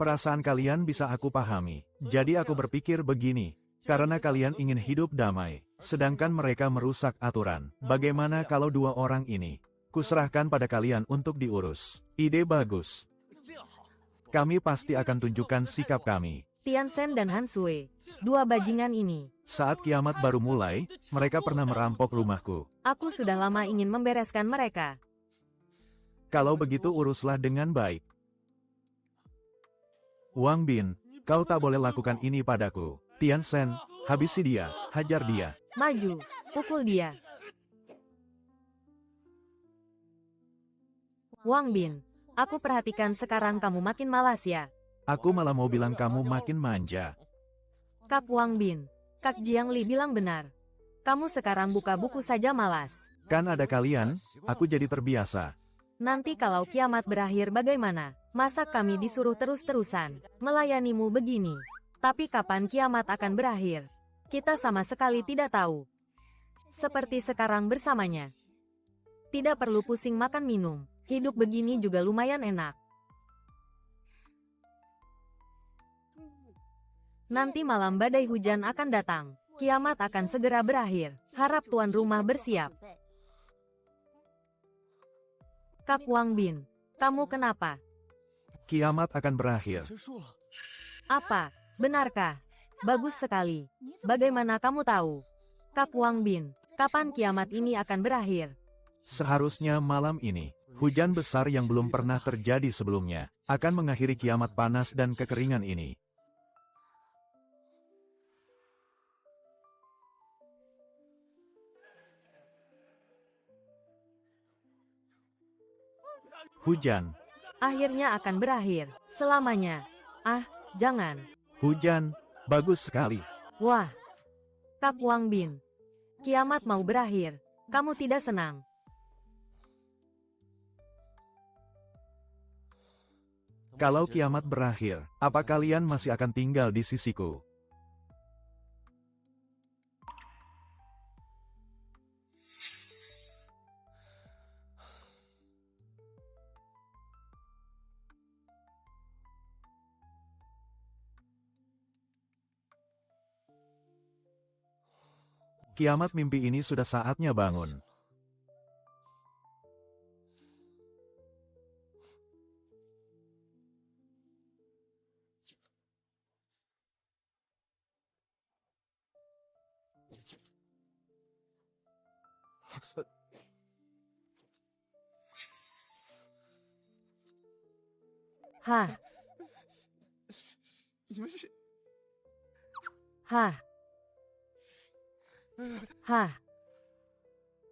Perasaan kalian bisa aku pahami. Jadi aku berpikir begini. Karena kalian ingin hidup damai, sedangkan mereka merusak aturan. Bagaimana kalau 2 orang ini? Kuserahkan pada kalian untuk diurus. Ide bagus. Kami pasti akan tunjukkan sikap kami. Tian Shen dan Han Sui, 2 bajingan ini. Saat kiamat baru mulai, mereka pernah merampok rumahku. Aku sudah lama ingin membereskan mereka. Kalau begitu uruslah dengan baik. Wang Bin, kau tak boleh lakukan ini padaku. Tian Shen, habisi dia, hajar dia. Maju, pukul dia. Wang Bin, aku perhatikan sekarang kamu makin malas ya. Aku malah mau bilang kamu makin manja. Kak Wang Bin, Kak Jiang Li bilang benar. Kamu sekarang buka buku saja malas. Kan ada kalian, aku jadi terbiasa. Nanti kalau kiamat berakhir bagaimana? Masa kami disuruh terus-terusan melayanimu begini? Tapi kapan kiamat akan berakhir? Kita sama sekali tidak tahu. Seperti sekarang bersamanya. Tidak perlu pusing makan minum. Hidup begini juga lumayan enak. Nanti malam badai hujan akan datang. Kiamat akan segera berakhir. Harap tuan rumah bersiap. Kak Wang Bin, kamu kenapa? Kiamat akan berakhir. Apa? Benarkah? Bagus sekali. Bagaimana kamu tahu? Kak Wang Bin, kapan kiamat ini akan berakhir? Seharusnya malam ini. Hujan besar yang belum pernah terjadi sebelumnya akan mengakhiri kiamat panas dan kekeringan ini. Hujan. Akhirnya akan berakhir. Selamanya. Ah, jangan. Hujan. Bagus sekali. Wah. Kak Wang Bin. Kiamat mau berakhir. Kamu tidak senang. Kalau kiamat berakhir, apa kalian masih akan tinggal di sisiku? Kiamat mimpi ini sudah saatnya bangun. Hah. Hah. Hah.